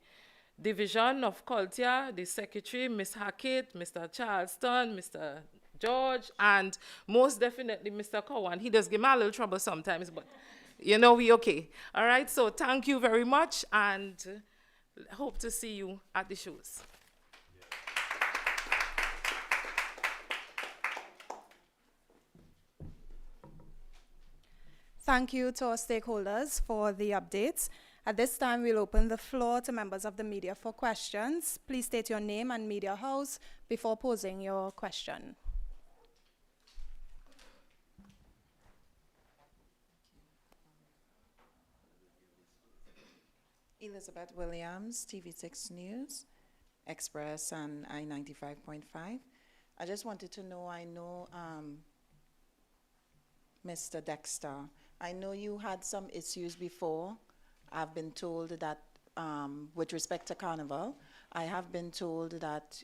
Division of Culture, the Secretary, Ms. Hackett, Mr. Charleston, Mr. George, and most definitely Mr. Cowan. He does give me a little trouble sometimes, but you know, we okay. All right, so thank you very much, and hope to see you at the shows. Thank you to our stakeholders for the updates. At this time, we'll open the floor to members of the media for questions. Please state your name and media house before posing your question. Elizabeth Williams, TV6 News, Express, and I-95.5. I just wanted to know, I know Mr. Dexter, I know you had some issues before. I've been told that with respect to Carnival, I have been told that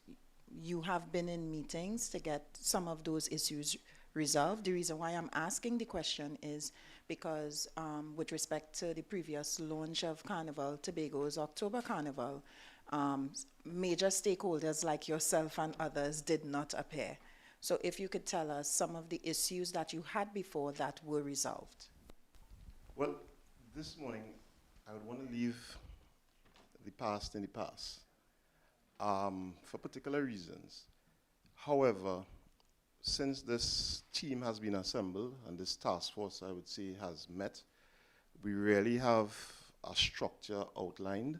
you have been in meetings to get some of those issues resolved. The reason why I'm asking the question is because with respect to the previous launch of Carnival, Tobago's October Carnival, major stakeholders like yourself and others did not appear. So if you could tell us some of the issues that you had before that were resolved. Well, this morning, I would want to leave the past in the past for particular reasons. However, since this team has been assembled and this task force, I would say, has met, we really have a structure outlined.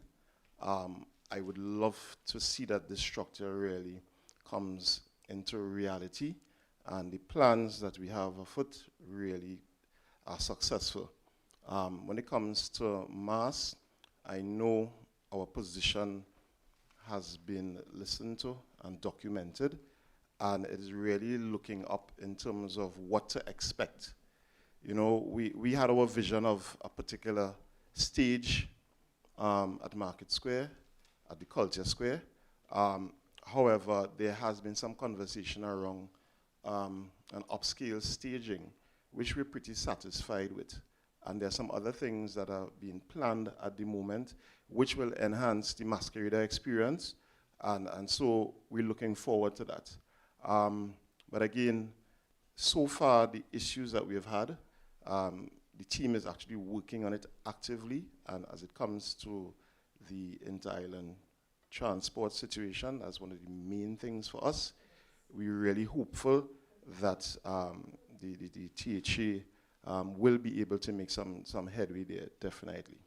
I would love to see that this structure really comes into reality and the plans that we have afoot really are successful. When it comes to mass, I know our position has been listened to and documented, and it is really looking up in terms of what to expect. You know, we had our vision of a particular stage at Market Square, at the Culture Square. However, there has been some conversation around an upscale staging, which we're pretty satisfied with. And there are some other things that are being planned at the moment, which will enhance the masquerader experience. And so we're looking forward to that. But again, so far, the issues that we have had, the team is actually working on it actively. And as it comes to the inter-island transport situation as one of the main things for us, we're really hopeful that the THA will be able to make some headway there, definitely.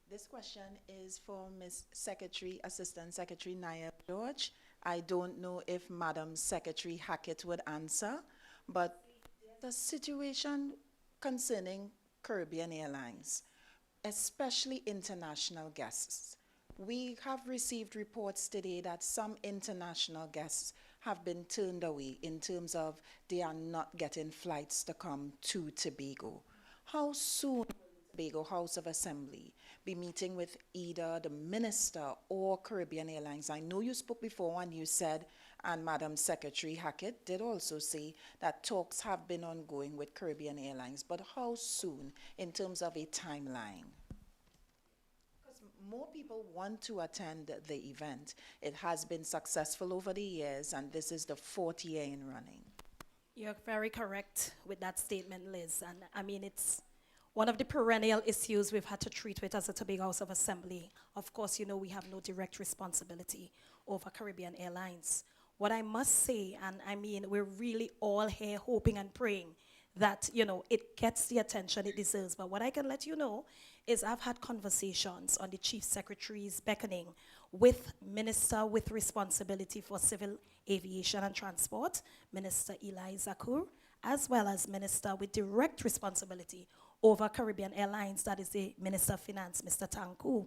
Okay. This question is for Ms. Secretary, Assistant Secretary Naya George. I don't know if Madam Secretary Hackett would answer, but the situation concerning Caribbean Airlines, especially international guests. We have received reports today that some international guests have been turned away in terms of they are not getting flights to come to Tobago. How soon will Tobago House of Assembly be meeting with either the Minister or Caribbean Airlines? I know you spoke before and you said, and Madam Secretary Hackett did also say, that talks have been ongoing with Caribbean Airlines, but how soon in terms of a timeline? Because more people want to attend the event. It has been successful over the years, and this is the 4th year in running. You're very correct with that statement, Liz. And I mean, it's one of the perennial issues we've had to treat with as a Tobago House of Assembly. Of course, you know, we have no direct responsibility over Caribbean Airlines. What I must say, and I mean, we're really all here hoping and praying that, you know, it gets the attention it deserves. But what I can let you know is I've had conversations on the Chief Secretary's beckoning with Minister with responsibility for civil aviation and transport, Minister Eli Zakur, as well as Minister with direct responsibility over Caribbean Airlines, that is the Minister of Finance, Mr. Tanku.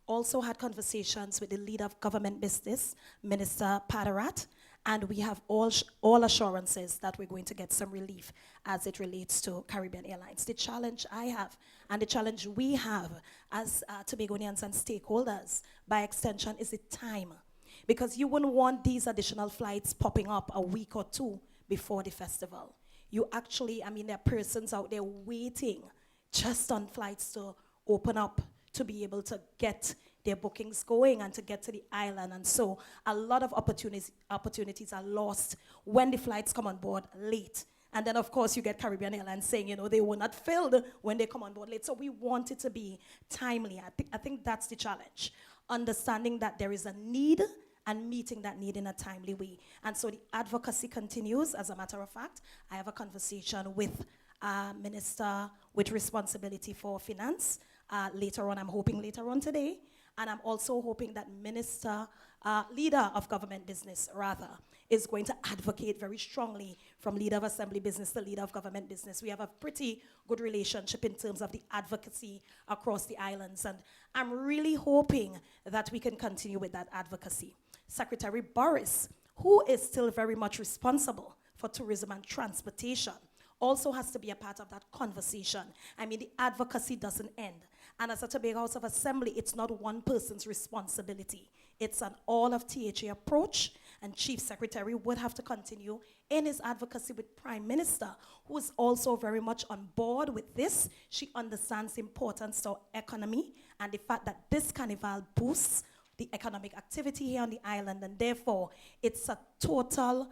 Also had conversations with the leader of government business, Minister Padarat, and we have all assurances that we're going to get some relief as it relates to Caribbean Airlines. The challenge I have and the challenge we have as Tobagonians and stakeholders, by extension, is the time. Because you wouldn't want these additional flights popping up a week or two before the festival. You actually, I mean, there are persons out there waiting just on flights to open up to be able to get their bookings going and to get to the island. And so a lot of opportunities are lost when the flights come on board late. And then, of course, you get Caribbean Airlines saying, you know, they were not filled when they come on board late. So we want it to be timely. I think that's the challenge. Understanding that there is a need and meeting that need in a timely way. And so the advocacy continues. As a matter of fact, I have a conversation with Minister with responsibility for finance later on. I'm hoping later on today. And I'm also hoping that leader of government business, rather, is going to advocate very strongly from leader of assembly business to leader of government business. We have a pretty good relationship in terms of the advocacy across the islands. And I'm really hoping that we can continue with that advocacy. Secretary Boris, who is still very much responsible for tourism and transportation, also has to be a part of that conversation. I mean, the advocacy doesn't end. And as a Tobago House of Assembly, it's not one person's responsibility. It's an all of THA approach, and Chief Secretary would have to continue in his advocacy with Prime Minister, who is also very much on board with this. She understands the importance to our economy and the fact that this carnival boosts the economic activity here on the island, and therefore it's a total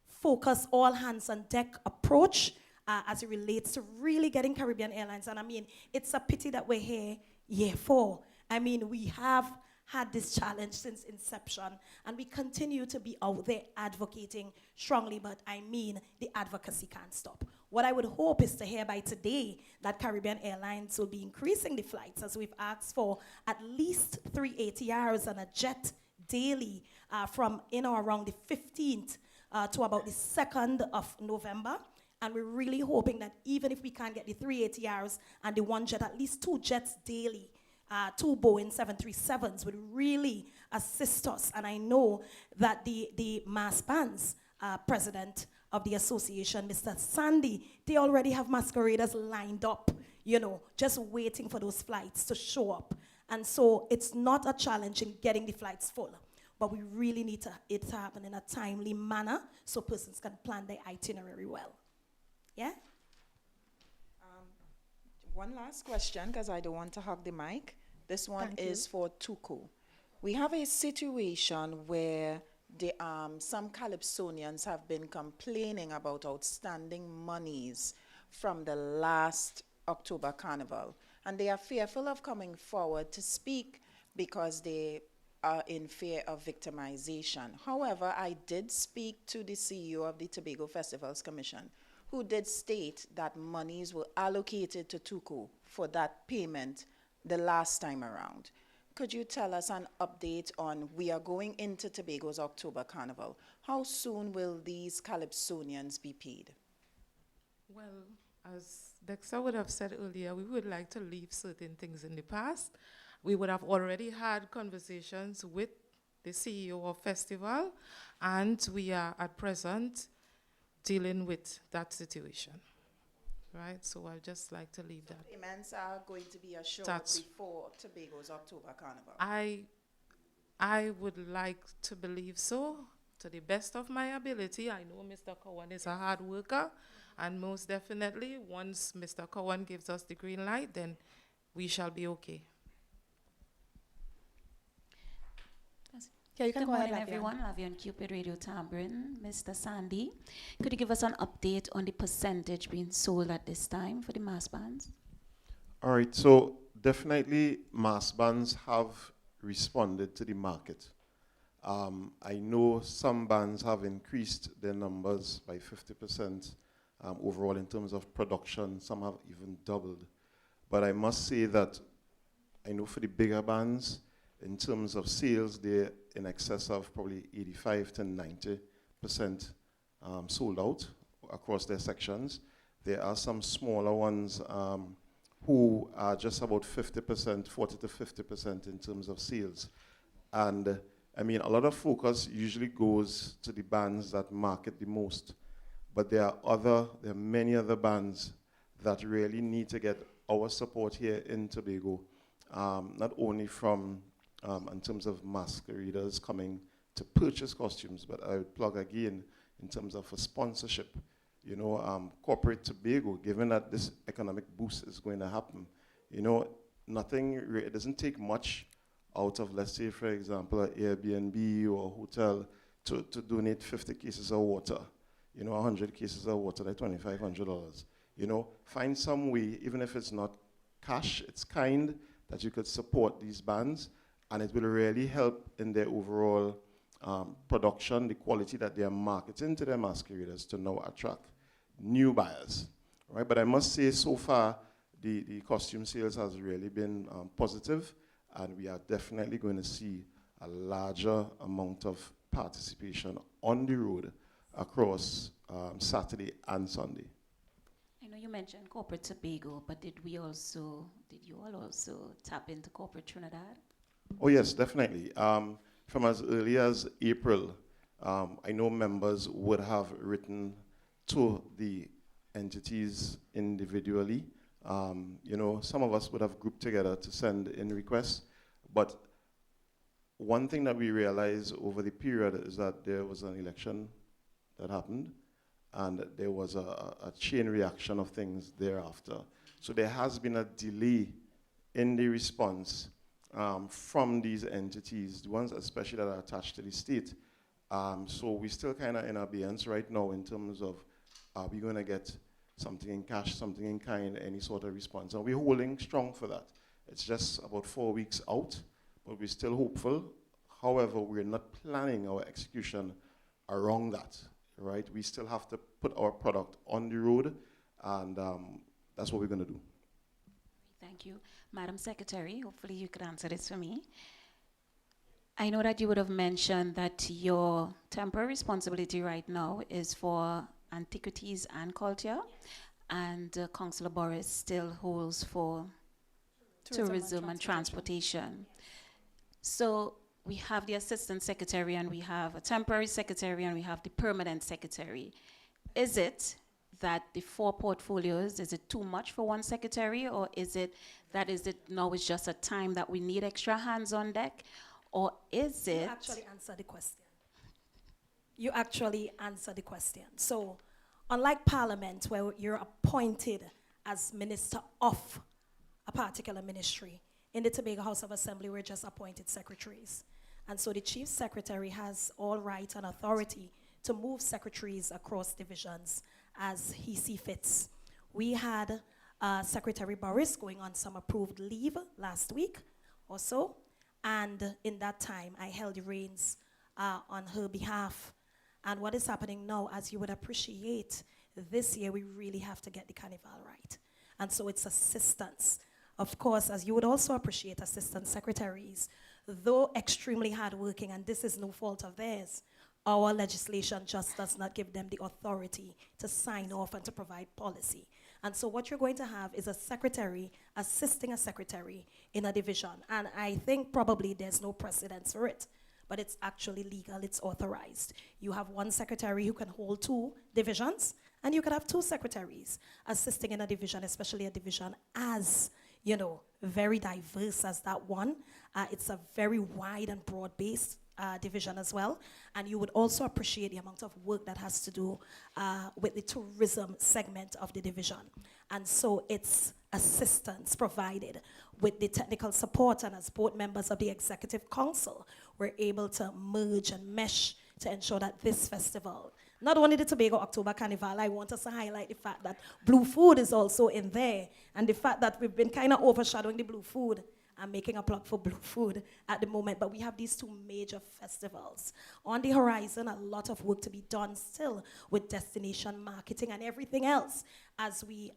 focus, all hands on deck approach as it relates to really getting Caribbean Airlines. And I mean, it's a pity that we're here year 4. I mean, we have had this challenge since inception, and we continue to be out there advocating strongly, but I mean, the advocacy can't stop. What I would hope is to hear by today that Caribbean Airlines will be increasing the flights, as we've asked for at least 3 ATRs and a jet daily from in or around the 15th to about the 2nd of November. And we're really hoping that even if we can't get the 3 ATRs and the 1 jet, at least 2 jets daily, 2 Boeing 737s would really assist us. And I know that the mass bands president of the association, Mr. Sandy, they already have masqueraders lined up, you know, just waiting for those flights to show up. And so it's not a challenge in getting the flights full, but we really need it to happen in a timely manner so persons can plan their itinerary well. Yeah? One last question, because I don't want to hog the mic. This one is for Tuku. We have a situation where some Calypsonians have been complaining about outstanding monies from the last October Carnival, and they are fearful of coming forward to speak because they are in fear of victimization. However, I did speak to the CEO of the Tobago Festivals Commission, who did state that monies were allocated to Tuku for that payment the last time around. Could you tell us an update on, we are going into Tobago's October Carnival. How soon will these Calypsonians be paid? Well, as Dexter would have said earlier, we would like to leave certain things in the past. We would have already had conversations with the CEO of festival, and we are at present dealing with that situation. Right, so I'd just like to leave that. Payments are going to be assured That's- before Tobago's October Carnival. I would like to believe so, to the best of my ability. I know Mr. Cowan is a hard worker, and most definitely, once Mr. Cowan gives us the green light, then we shall be okay. Yeah, you can Good go ahead, morning, Lavia. everyone. Lavia on Cupid Radio Tambourine. Mr. Sandy, could you give us an update on the percentage being sold at this time for the mass bands? All right, so definitely mass bands have responded to the market. I know some bands have increased their numbers by 50% overall in terms of production. Some have even doubled. But I must say that I know for the bigger bands, in terms of sales, they're in excess of probably 85 to 90% sold out across their sections. There are some smaller ones who are just about 50%, 40 to 50% in terms of sales. And I mean, a lot of focus usually goes to the bands that market the most. But there are many other bands that really need to get our support here in Tobago, not only from in terms of masqueraders coming to purchase costumes, but I would plug again in terms of a sponsorship. You know, corporate Tobago, given that this economic boost is going to happen, you know, it doesn't take much out of, let's say, for example, an Airbnb or a hotel to donate 50 cases of water, you know, 100 cases of water, like $2,500. You know, find some way, even if it's not cash, it's kind, that you could support these bands, and it will really help in their overall production, the quality that they are marketing to their masqueraders to now attract new buyers, right? But I must say, so far, the costume sales has really been positive, and we are definitely going to see a larger amount of participation on the road across Saturday and Sunday. I know you mentioned corporate Tobago, but did you all also tap into corporate Trinidad? Oh yes, definitely. From as early as April, I know members would have written to the entities individually. You know, some of us would have grouped together to send in requests, but one thing that we realized over the period is that there was an election that happened, and there was a chain reaction of things thereafter. So there has been a delay in the response from these entities, the ones especially that are attached to the state. So we're still kind of in abeyance right now in terms of, are we going to get something in cash, something in kind, any sort of response? And we're holding strong for that. It's just about 4 weeks out, but we're still hopeful. However, we're not planning our execution around that, right? We still have to put our product on the road, and that's what we're going to do. Thank you. Madam Secretary, hopefully you could answer this for me. I know that you would have mentioned that your temporary responsibility right now is for antiquities and culture, and Councillor Boris still holds for tourism and transportation. So we have the assistant secretary, and we have a temporary secretary, and we have the permanent secretary. Is it that the 4 portfolios, is it too much for one secretary, or is it now it's just a time that we need extra hands on deck, or is it? You actually answer the question. You actually answer the question. So, unlike Parliament, where you're appointed as minister of a particular ministry, in the Tobago House of Assembly, we're just appointed secretaries. And so the chief secretary has all right and authority to move secretaries across divisions as he sees fits. We had Secretary Boris going on some approved leave last week or so, and in that time, I held the reins on her behalf. And what is happening now, as you would appreciate, this year we really have to get the Carnival right. And so it's assistance Of course, as you would also appreciate assistant secretaries, though extremely hardworking, and this is no fault of theirs, our legislation just does not give them the authority to sign off and to provide policy. And so what you're going to have is a secretary assisting a secretary in a division. And I think probably there's no precedence for it, but it's actually legal, it's authorized. You have one secretary who can hold 2 divisions, and you could have 2 secretaries assisting in a division, especially a division as, you know, very diverse as that one. It's a very wide and broad-based division as well. And you would also appreciate the amount of work that has to do with the tourism segment of the division. And so it's assistance provided with the technical support, and as board members of the Executive Council, we're able to merge and mesh to ensure that this festival, not only the Tobago October Carnival, I want us to highlight the fact that Blue Food is also in there, and the fact that we've been kind of overshadowing the Blue Food. I'm making a plug for Blue Food at the moment, but we have these 2 major festivals. On the horizon, a lot of work to be done still with destination marketing and everything else as we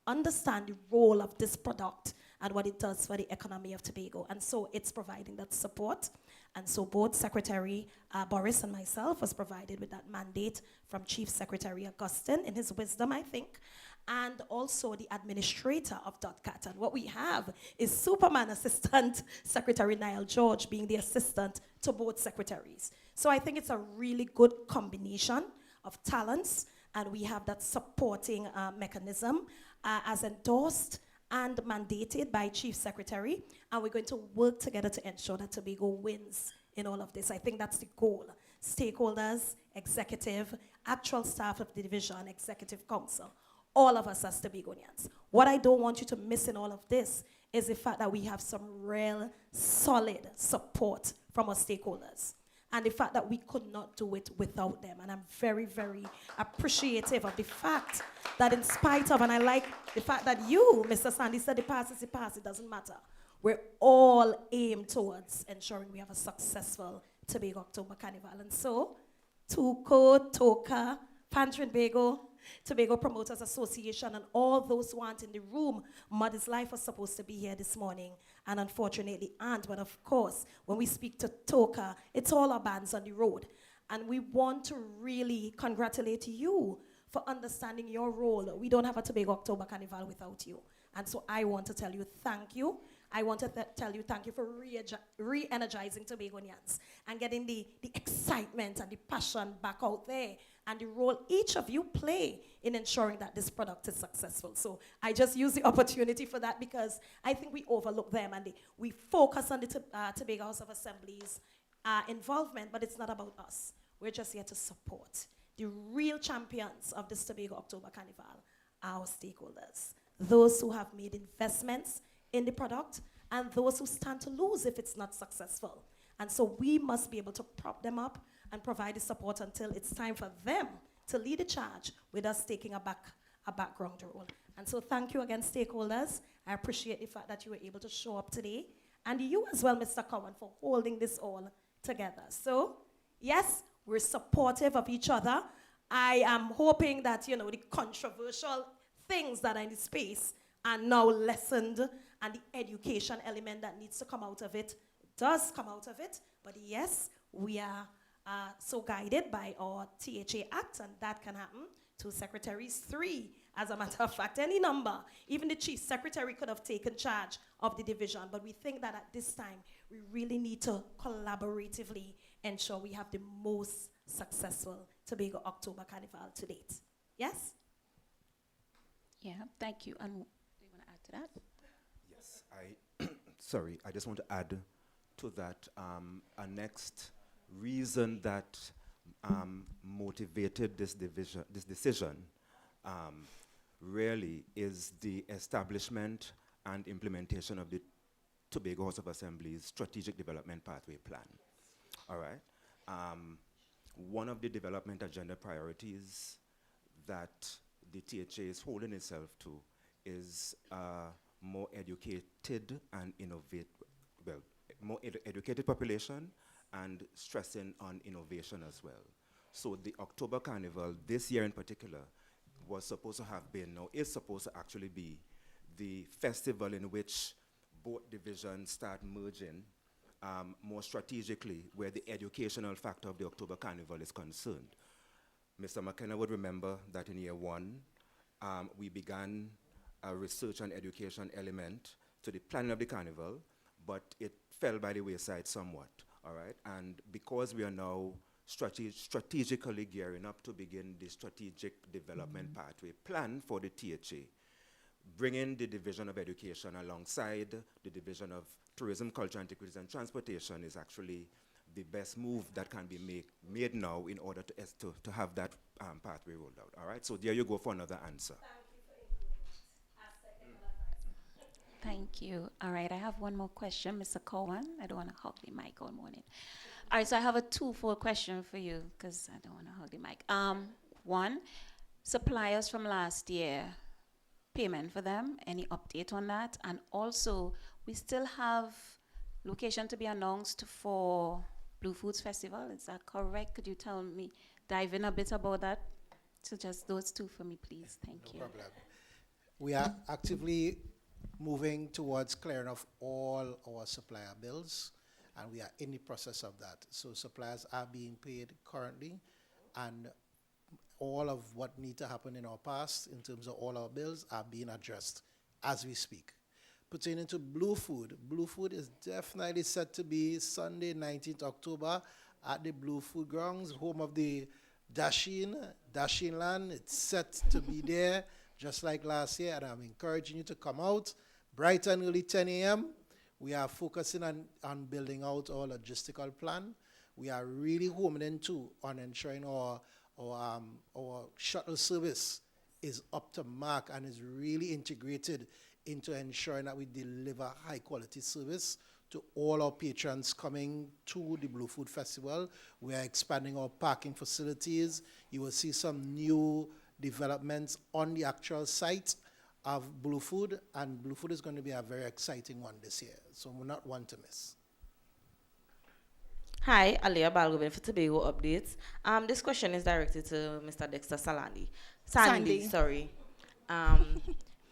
understand the role of this product and what it does for the economy of Tobago. And so it's providing that support. And so both Secretary Boris and myself was provided with that mandate from Chief Secretary Augustine in his wisdom, I think, and also the administrator of DOTCAT. And what we have is Superman Assistant Secretary Niall George being the assistant to both secretaries. So I think it's a really good combination of talents, and we have that supporting mechanism as endorsed and mandated by Chief Secretary, and we're going to work together to ensure that Tobago wins in all of this. I think that's the goal. Stakeholders, executive, actual staff of the division, Executive Council, all of us as Tobagonians. What I don't want you to miss in all of this is the fact that we have some real solid support from our stakeholders, and the fact that we could not do it without them. And I'm very, very appreciative of the fact that in spite of, and I like the fact that you, Mr. Sandy, said the past is the past, it doesn't matter. We're all aimed towards ensuring we have a successful Tobago October Carnival. And so, TUCO, TOCA, Pantry Tobago, Tobago Promoters Association, and all those who aren't in the room. Mother's Life was supposed to be here this morning, and unfortunately aren't. But of course, when we speak to TOCA, it's all our bands on the road. And we want to really congratulate you for understanding your role. We don't have a Tobago October Carnival without you. And so I want to tell you thank you. I want to tell you thank you for re-energizing Tobagonians and getting the excitement and the passion back out there, and the role each of you play in ensuring that this product is successful. So I just use the opportunity for that because I think we overlook them, and we focus on the Tobago House of Assembly's involvement, but it's not about us. We're just here to support. The real champions of this Tobago October Carnival are our stakeholders, those who have made investments in the product, and those who stand to lose if it's not successful. And so we must be able to prop them up and provide the support until it's time for them to lead the charge with us taking a background role. And so thank you again, stakeholders. I appreciate the fact that you were able to show up today. And you as well, Mr. Cowan, for holding this all together. So, yes, we're supportive of each other. I am hoping that, the controversial things that are in the space are now lessened, and the education element that needs to come out of it does come out of it. But yes, we are so guided by our THA Act, and that can happen. 2 secretaries, 3, as a matter of fact, any number. Even the chief secretary could have taken charge of the division, but we think that at this time, we really need to collaboratively ensure we have the most successful Tobago October Carnival to date. Yes? Yeah, thank you. And do you want to add to that? Yes, sorry, I just want to add to that a next reason that motivated this decision really is the establishment and implementation of the Tobago House of Assembly's Strategic Development Pathway Plan. All right. One of the development agenda priorities that the THA is holding itself to is more educated and more educated population, and stressing on innovation as well. So the October Carnival, this year in particular, was supposed to have been, or is supposed to actually be, the festival in which both divisions start merging more strategically where the educational factor of the October Carnival is concerned. Mr. McKenna would remember that in year one, we began a research and education element to the planning of the carnival, but it fell by the wayside somewhat, all right? And because we are now strategically gearing up to begin the strategic development pathway plan for the THA, bringing the Division of Education alongside the Division of Tourism, Culture, Antiquities, and Transportation is actually the best move that can be made now in order to have that pathway rolled out. All right, so there you go for another answer. Thank you. All right, I have one more question, Mr. Cowan. I don't want to hog the mic all morning. All right, so I have a twofold question for you because I don't want to hog the mic. One, suppliers from last year, payment for them, any update on that? And also, we still have location to be announced for Blue Foods Festival. Is that correct? Could you tell me, dive in a bit about that? So just those two for me, please. Thank you. No problem. We are actively moving towards clearing off all our supplier bills, and we are in the process of that. So suppliers are being paid currently, and all of what need to happen in our past in terms of all our bills are being addressed as we speak. Pertaining to Blue Food is definitely set to be Sunday, 19th October at the Blue Food Grounds, home of the Dashing Land. It's set to be there just like last year, and I'm encouraging you to come out bright and early 10 a.m. We are focusing on building out our logistical plan. We are really homing into on ensuring our shuttle service is up to mark and is really integrated into ensuring that we deliver high quality service to all our patrons coming to the Blue Food Festival. We are expanding our parking facilities. You will see some new developments on the actual site of Blue Food, and Blue Food is going to be a very exciting one this year, so we're not one to miss. Hi, Alia Balgobin for Tobago Updates. This question is directed to Mr. Dexter Sandy, sorry.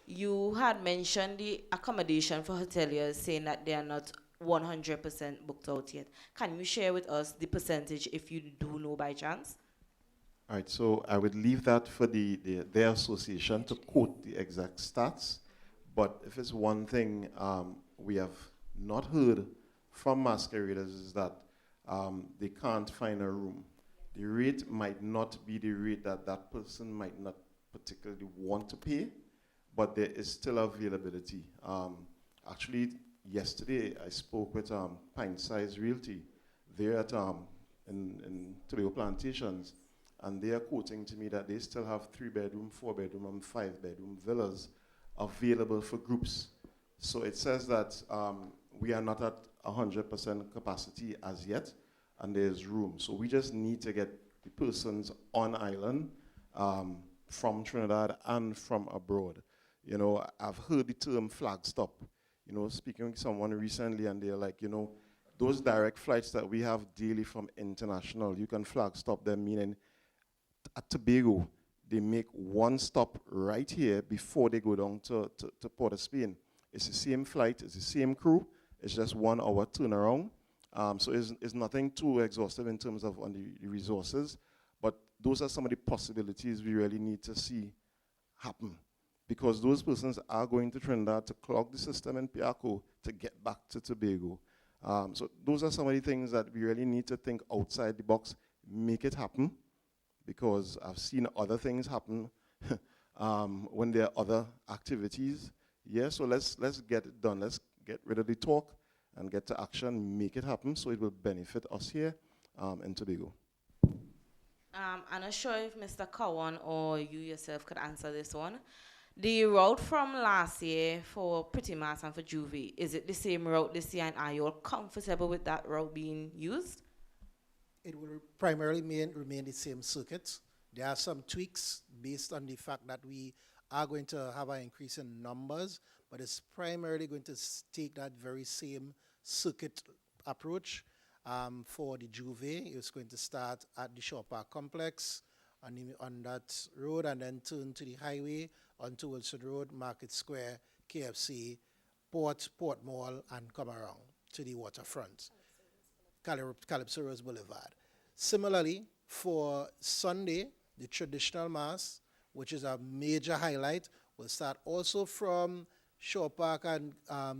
You had mentioned the accommodation for hoteliers, saying that they are not 100% booked out yet. Can you share with us the percentage if you do know by chance? All right, so I would leave that for their association to quote the exact stats. But if it's one thing we have not heard from masqueraders is that they can't find a room. The rate might not be the rate that person might not particularly want to pay, but there is still availability. Actually, yesterday I spoke with Pine Size Realty. They're at in Tobago Plantations, and they are quoting to me that they still have 3-bedroom, 4-bedroom, and 5-bedroom villas available for groups. So it says that we are not at 100% capacity as yet, and there's room. So we just need to get the persons on island from Trinidad and from abroad. You know, I've heard the term flag stop. You know, speaking with someone recently, and they're like, you know, those direct flights that we have daily from international, you can flag stop them, meaning at Tobago, they make one stop right here before they go down to Port of Spain. It's the same flight, it's the same crew, it's just 1 hour turnaround. So it's nothing too exhaustive in terms of on the resources, but those are some of the possibilities we really need to see happen, because those persons are going to Trinidad to clog the system in Piaco to get back to Tobago. So those are some of the things that we really need to think outside the box, make it happen, because I've seen other things happen when there are other activities. Yeah, so let's get it done. Let's get rid of the talk and get to action, make it happen, so it will benefit us here in Tobago. I'm not sure if Mr. Cowan or you yourself could answer this one. The route from last year for Pretty Mass and for Juvie, is it the same route this year, and are you all comfortable with that route being used? It will primarily remain the same circuit. There are some tweaks based on the fact that we are going to have an increase in numbers, but it's primarily going to take that very same circuit approach. For the Juve, it's going to start at the Shaw Park complex on that road, and then turn to the highway onto Wilson Road, Market Square, KFC, Port Mall, and come around to the waterfront, Calypso Rose Boulevard. Similarly, for Sunday, the traditional mass, which is a major highlight, will start also from Shore Park and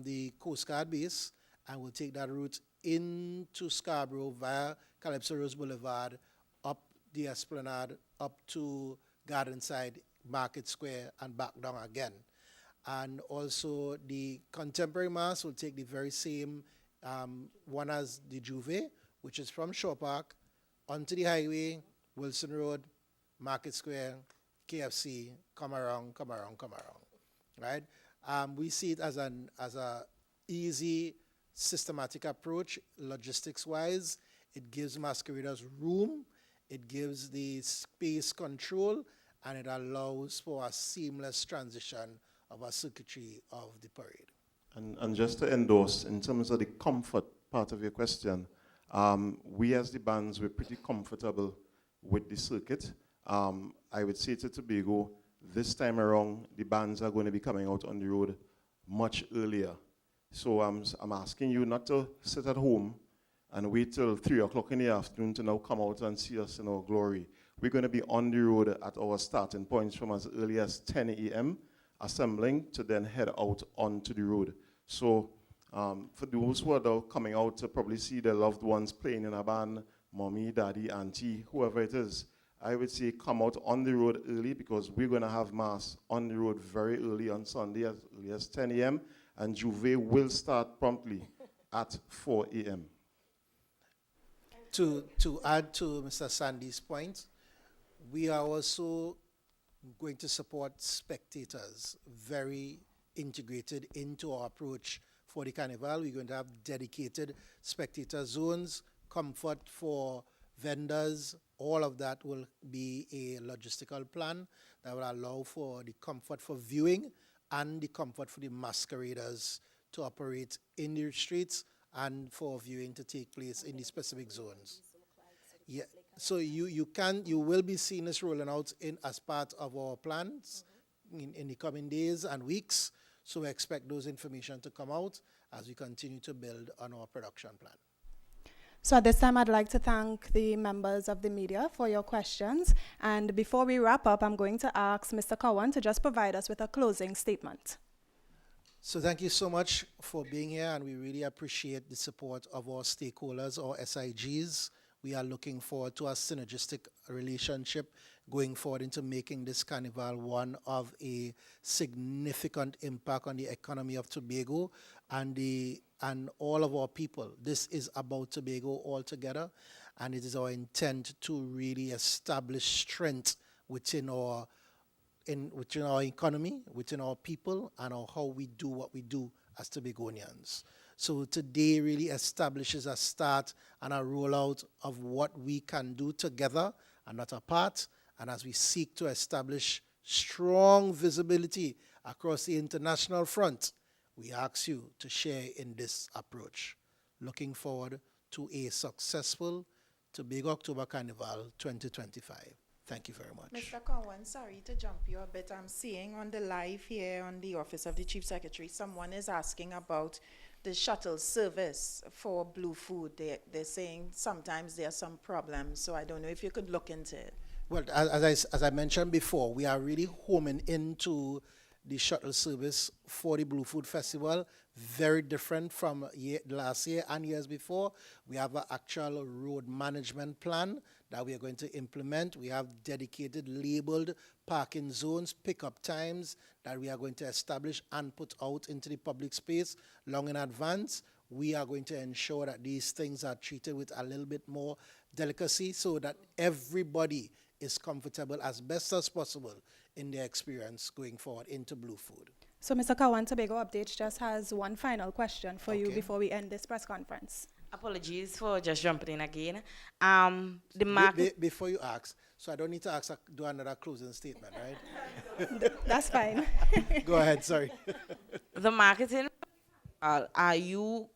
the Coast Guard base, and we'll take that route into Scarborough via Calypso Rose Boulevard, up the Esplanade, up to Gardenside, Market Square, and back down again. And also the contemporary mass will take the very same one as the Juve, which is from Shore Park onto the highway, Wilson Road, Market Square, KFC, come around, right? We see it as a easy, systematic approach, logistics-wise. It gives masqueraders room, it gives the space control, and it allows for a seamless transition of a circuitry of the parade. And just to endorse, in terms of the comfort part of your question, we as the bands, we're pretty comfortable with the circuit. I would say to Tobago, this time around, the bands are going to be coming out on the road much earlier. So I'm asking you not to sit at home and wait till 3 o'clock in the afternoon to now come out and see us in our glory. We're going to be on the road at our starting points from as early as 10 a.m., assembling to then head out onto the road. So for those who are now coming out to probably see their loved ones playing in a band, mommy, daddy, auntie, whoever it is, I would say come out on the road early, because we're going to have mass on the road very early on Sunday, as early as 10 a.m., and Juve will start promptly at 4 a.m. To add to Mr. Sandy's point, we are also going to support spectators, very integrated into our approach for the Carnival. We're going to have dedicated spectator zones, comfort for vendors. All of that will be a logistical plan that will allow for the comfort for viewing and the comfort for the masqueraders to operate in the streets and for viewing to take place in the specific zones. Yeah. So you will be seeing this rolling out as part of our plans in the coming days and weeks. So we expect those information to come out as we continue to build on our production plan. So at this time, I'd like to thank the members of the media for your questions. And before we wrap up, I'm going to ask Mr. Cowan to just provide us with a closing statement. So thank you so much for being here, and we really appreciate the support of our stakeholders, our SIGs. We are looking forward to a synergistic relationship going forward into making this carnival one of a significant impact on the economy of Tobago and all of our people. This is about Tobago altogether, and it is our intent to really establish strength within our economy, within our people, and how we do what we do as Tobagonians. So today really establishes a start and a rollout of what we can do together and not apart. And as we seek to establish strong visibility across the international front, we ask you to share in this approach. Looking forward to a successful Tobago October Carnival 2025. Thank you very much. Mr. Cowan, sorry to jump you a bit. I'm seeing on the live here on the Office of the Chief Secretary, someone is asking about the shuttle service for Blue Food. They're saying sometimes there are some problems, so I don't know if you could look into it. Well, as I mentioned before, we are really homing into the shuttle service for the Blue Food Festival. Very different from last year and years before. We have an actual road management plan that we are going to implement. We have dedicated labeled parking zones, pickup times that we are going to establish and put out into the public space long in advance. We are going to ensure that these things are treated with a little bit more delicacy so that everybody is comfortable as best as possible in their experience going forward into Blue Food. So Mr. Cowan, Tobago Updates just has one final question for you before we end this press conference. Apologies for just jumping in again. The market... Before you ask, so I don't need to do another closing statement, right? That's fine. Go ahead, sorry. The marketing, are you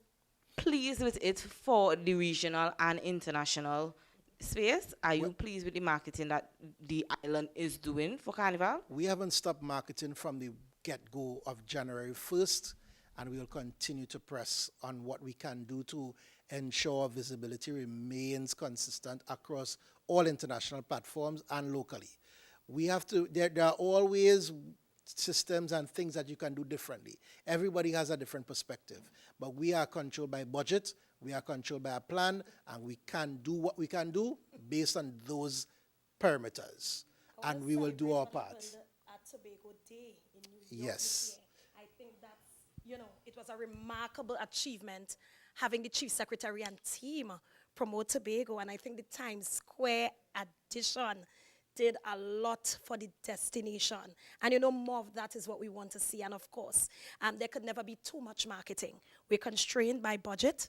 pleased with it for the regional and international space? Are you pleased with the marketing that the island is doing for Carnival? We haven't stopped marketing from the get-go of January 1st, and we will continue to press on what we can do to ensure visibility remains consistent across all international platforms and locally. We have to, there are always systems and things that you can do differently. Everybody has a different perspective, but we are controlled by budget, we are controlled by a plan, and we can do what we can do based on those parameters, and we will do our part. At Tobago Day in New York Yes. this year. I think that's, it was a remarkable achievement having the Chief Secretary and team promote Tobago, and I think the Times Square addition did a lot for the destination. And more of that is what we want to see. And of course, there could never be too much marketing. We're constrained by budget,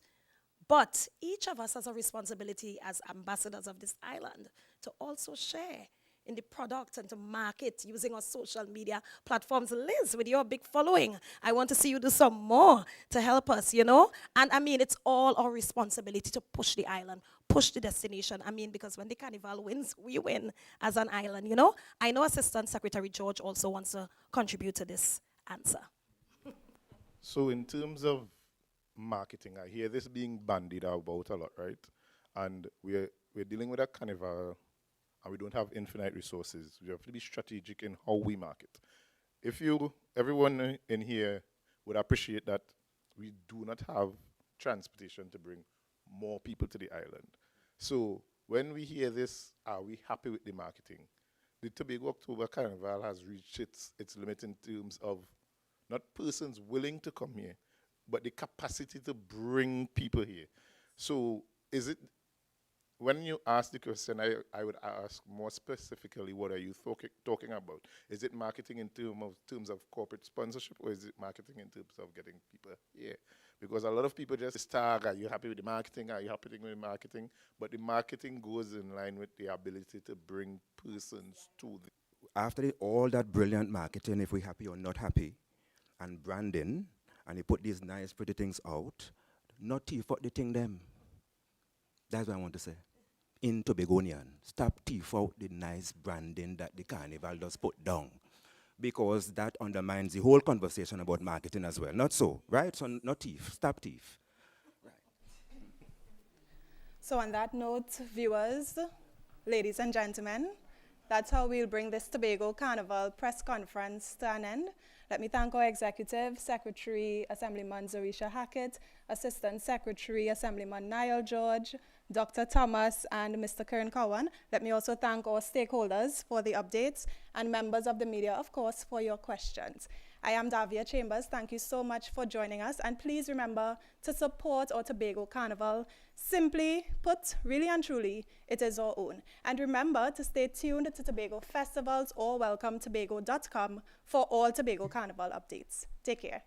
but each of us has a responsibility as ambassadors of this island to also share in the product and to market using our social media platforms. Liz, with your big following, I want to see you do some more to help us, And I mean, it's all our responsibility to push the island, push the destination. I mean, because when the Carnival wins, we win as an island, I know Assistant Secretary George also wants to contribute to this answer. So in terms of marketing, I hear this being bandied about a lot, right? And we're dealing with a carnival, and we don't have infinite resources. We have to be strategic in how we market. Everyone in here would appreciate that we do not have transportation to bring more people to the island. So when we hear this, are we happy with the marketing? The Tobago October Carnival has reached its limit in terms of not persons willing to come here, but the capacity to bring people here. So is it, when you ask the question, I would ask more specifically, what are you talking about? Is it marketing in terms of corporate sponsorship, or is it marketing in terms of getting people here? Because a lot of people just tag, are you happy with the marketing? Are you happy with the marketing? But the marketing goes in line with the ability to bring persons to the... After all that brilliant marketing, if we're happy or not happy, and branding, and you put these nice, pretty things out, not thief out the thing them. That's what I want to say. In Tobagonian, stop thief out the nice branding that the Carnival does put down, because that undermines the whole conversation about marketing as well. Not so, right? So not thief, stop thief. Right. So on that note, viewers, ladies and gentlemen, that's how we'll bring this Tobago Carnival press conference to an end. Let me thank our Executive Secretary, Assemblyman Zarisha Hackett, Assistant Secretary, Assemblyman Niall George, Dr. Thomas, and Mr. Kern Cowan. Let me also thank our stakeholders for the updates and members of the media, of course, for your questions. I am Davia Chambers. Thank you so much for joining us. And please remember to support our Tobago Carnival. Simply put, really and truly, it is our own. And remember to stay tuned to Tobago Festivals or welcometobago.com for all Tobago Carnival updates. Take care.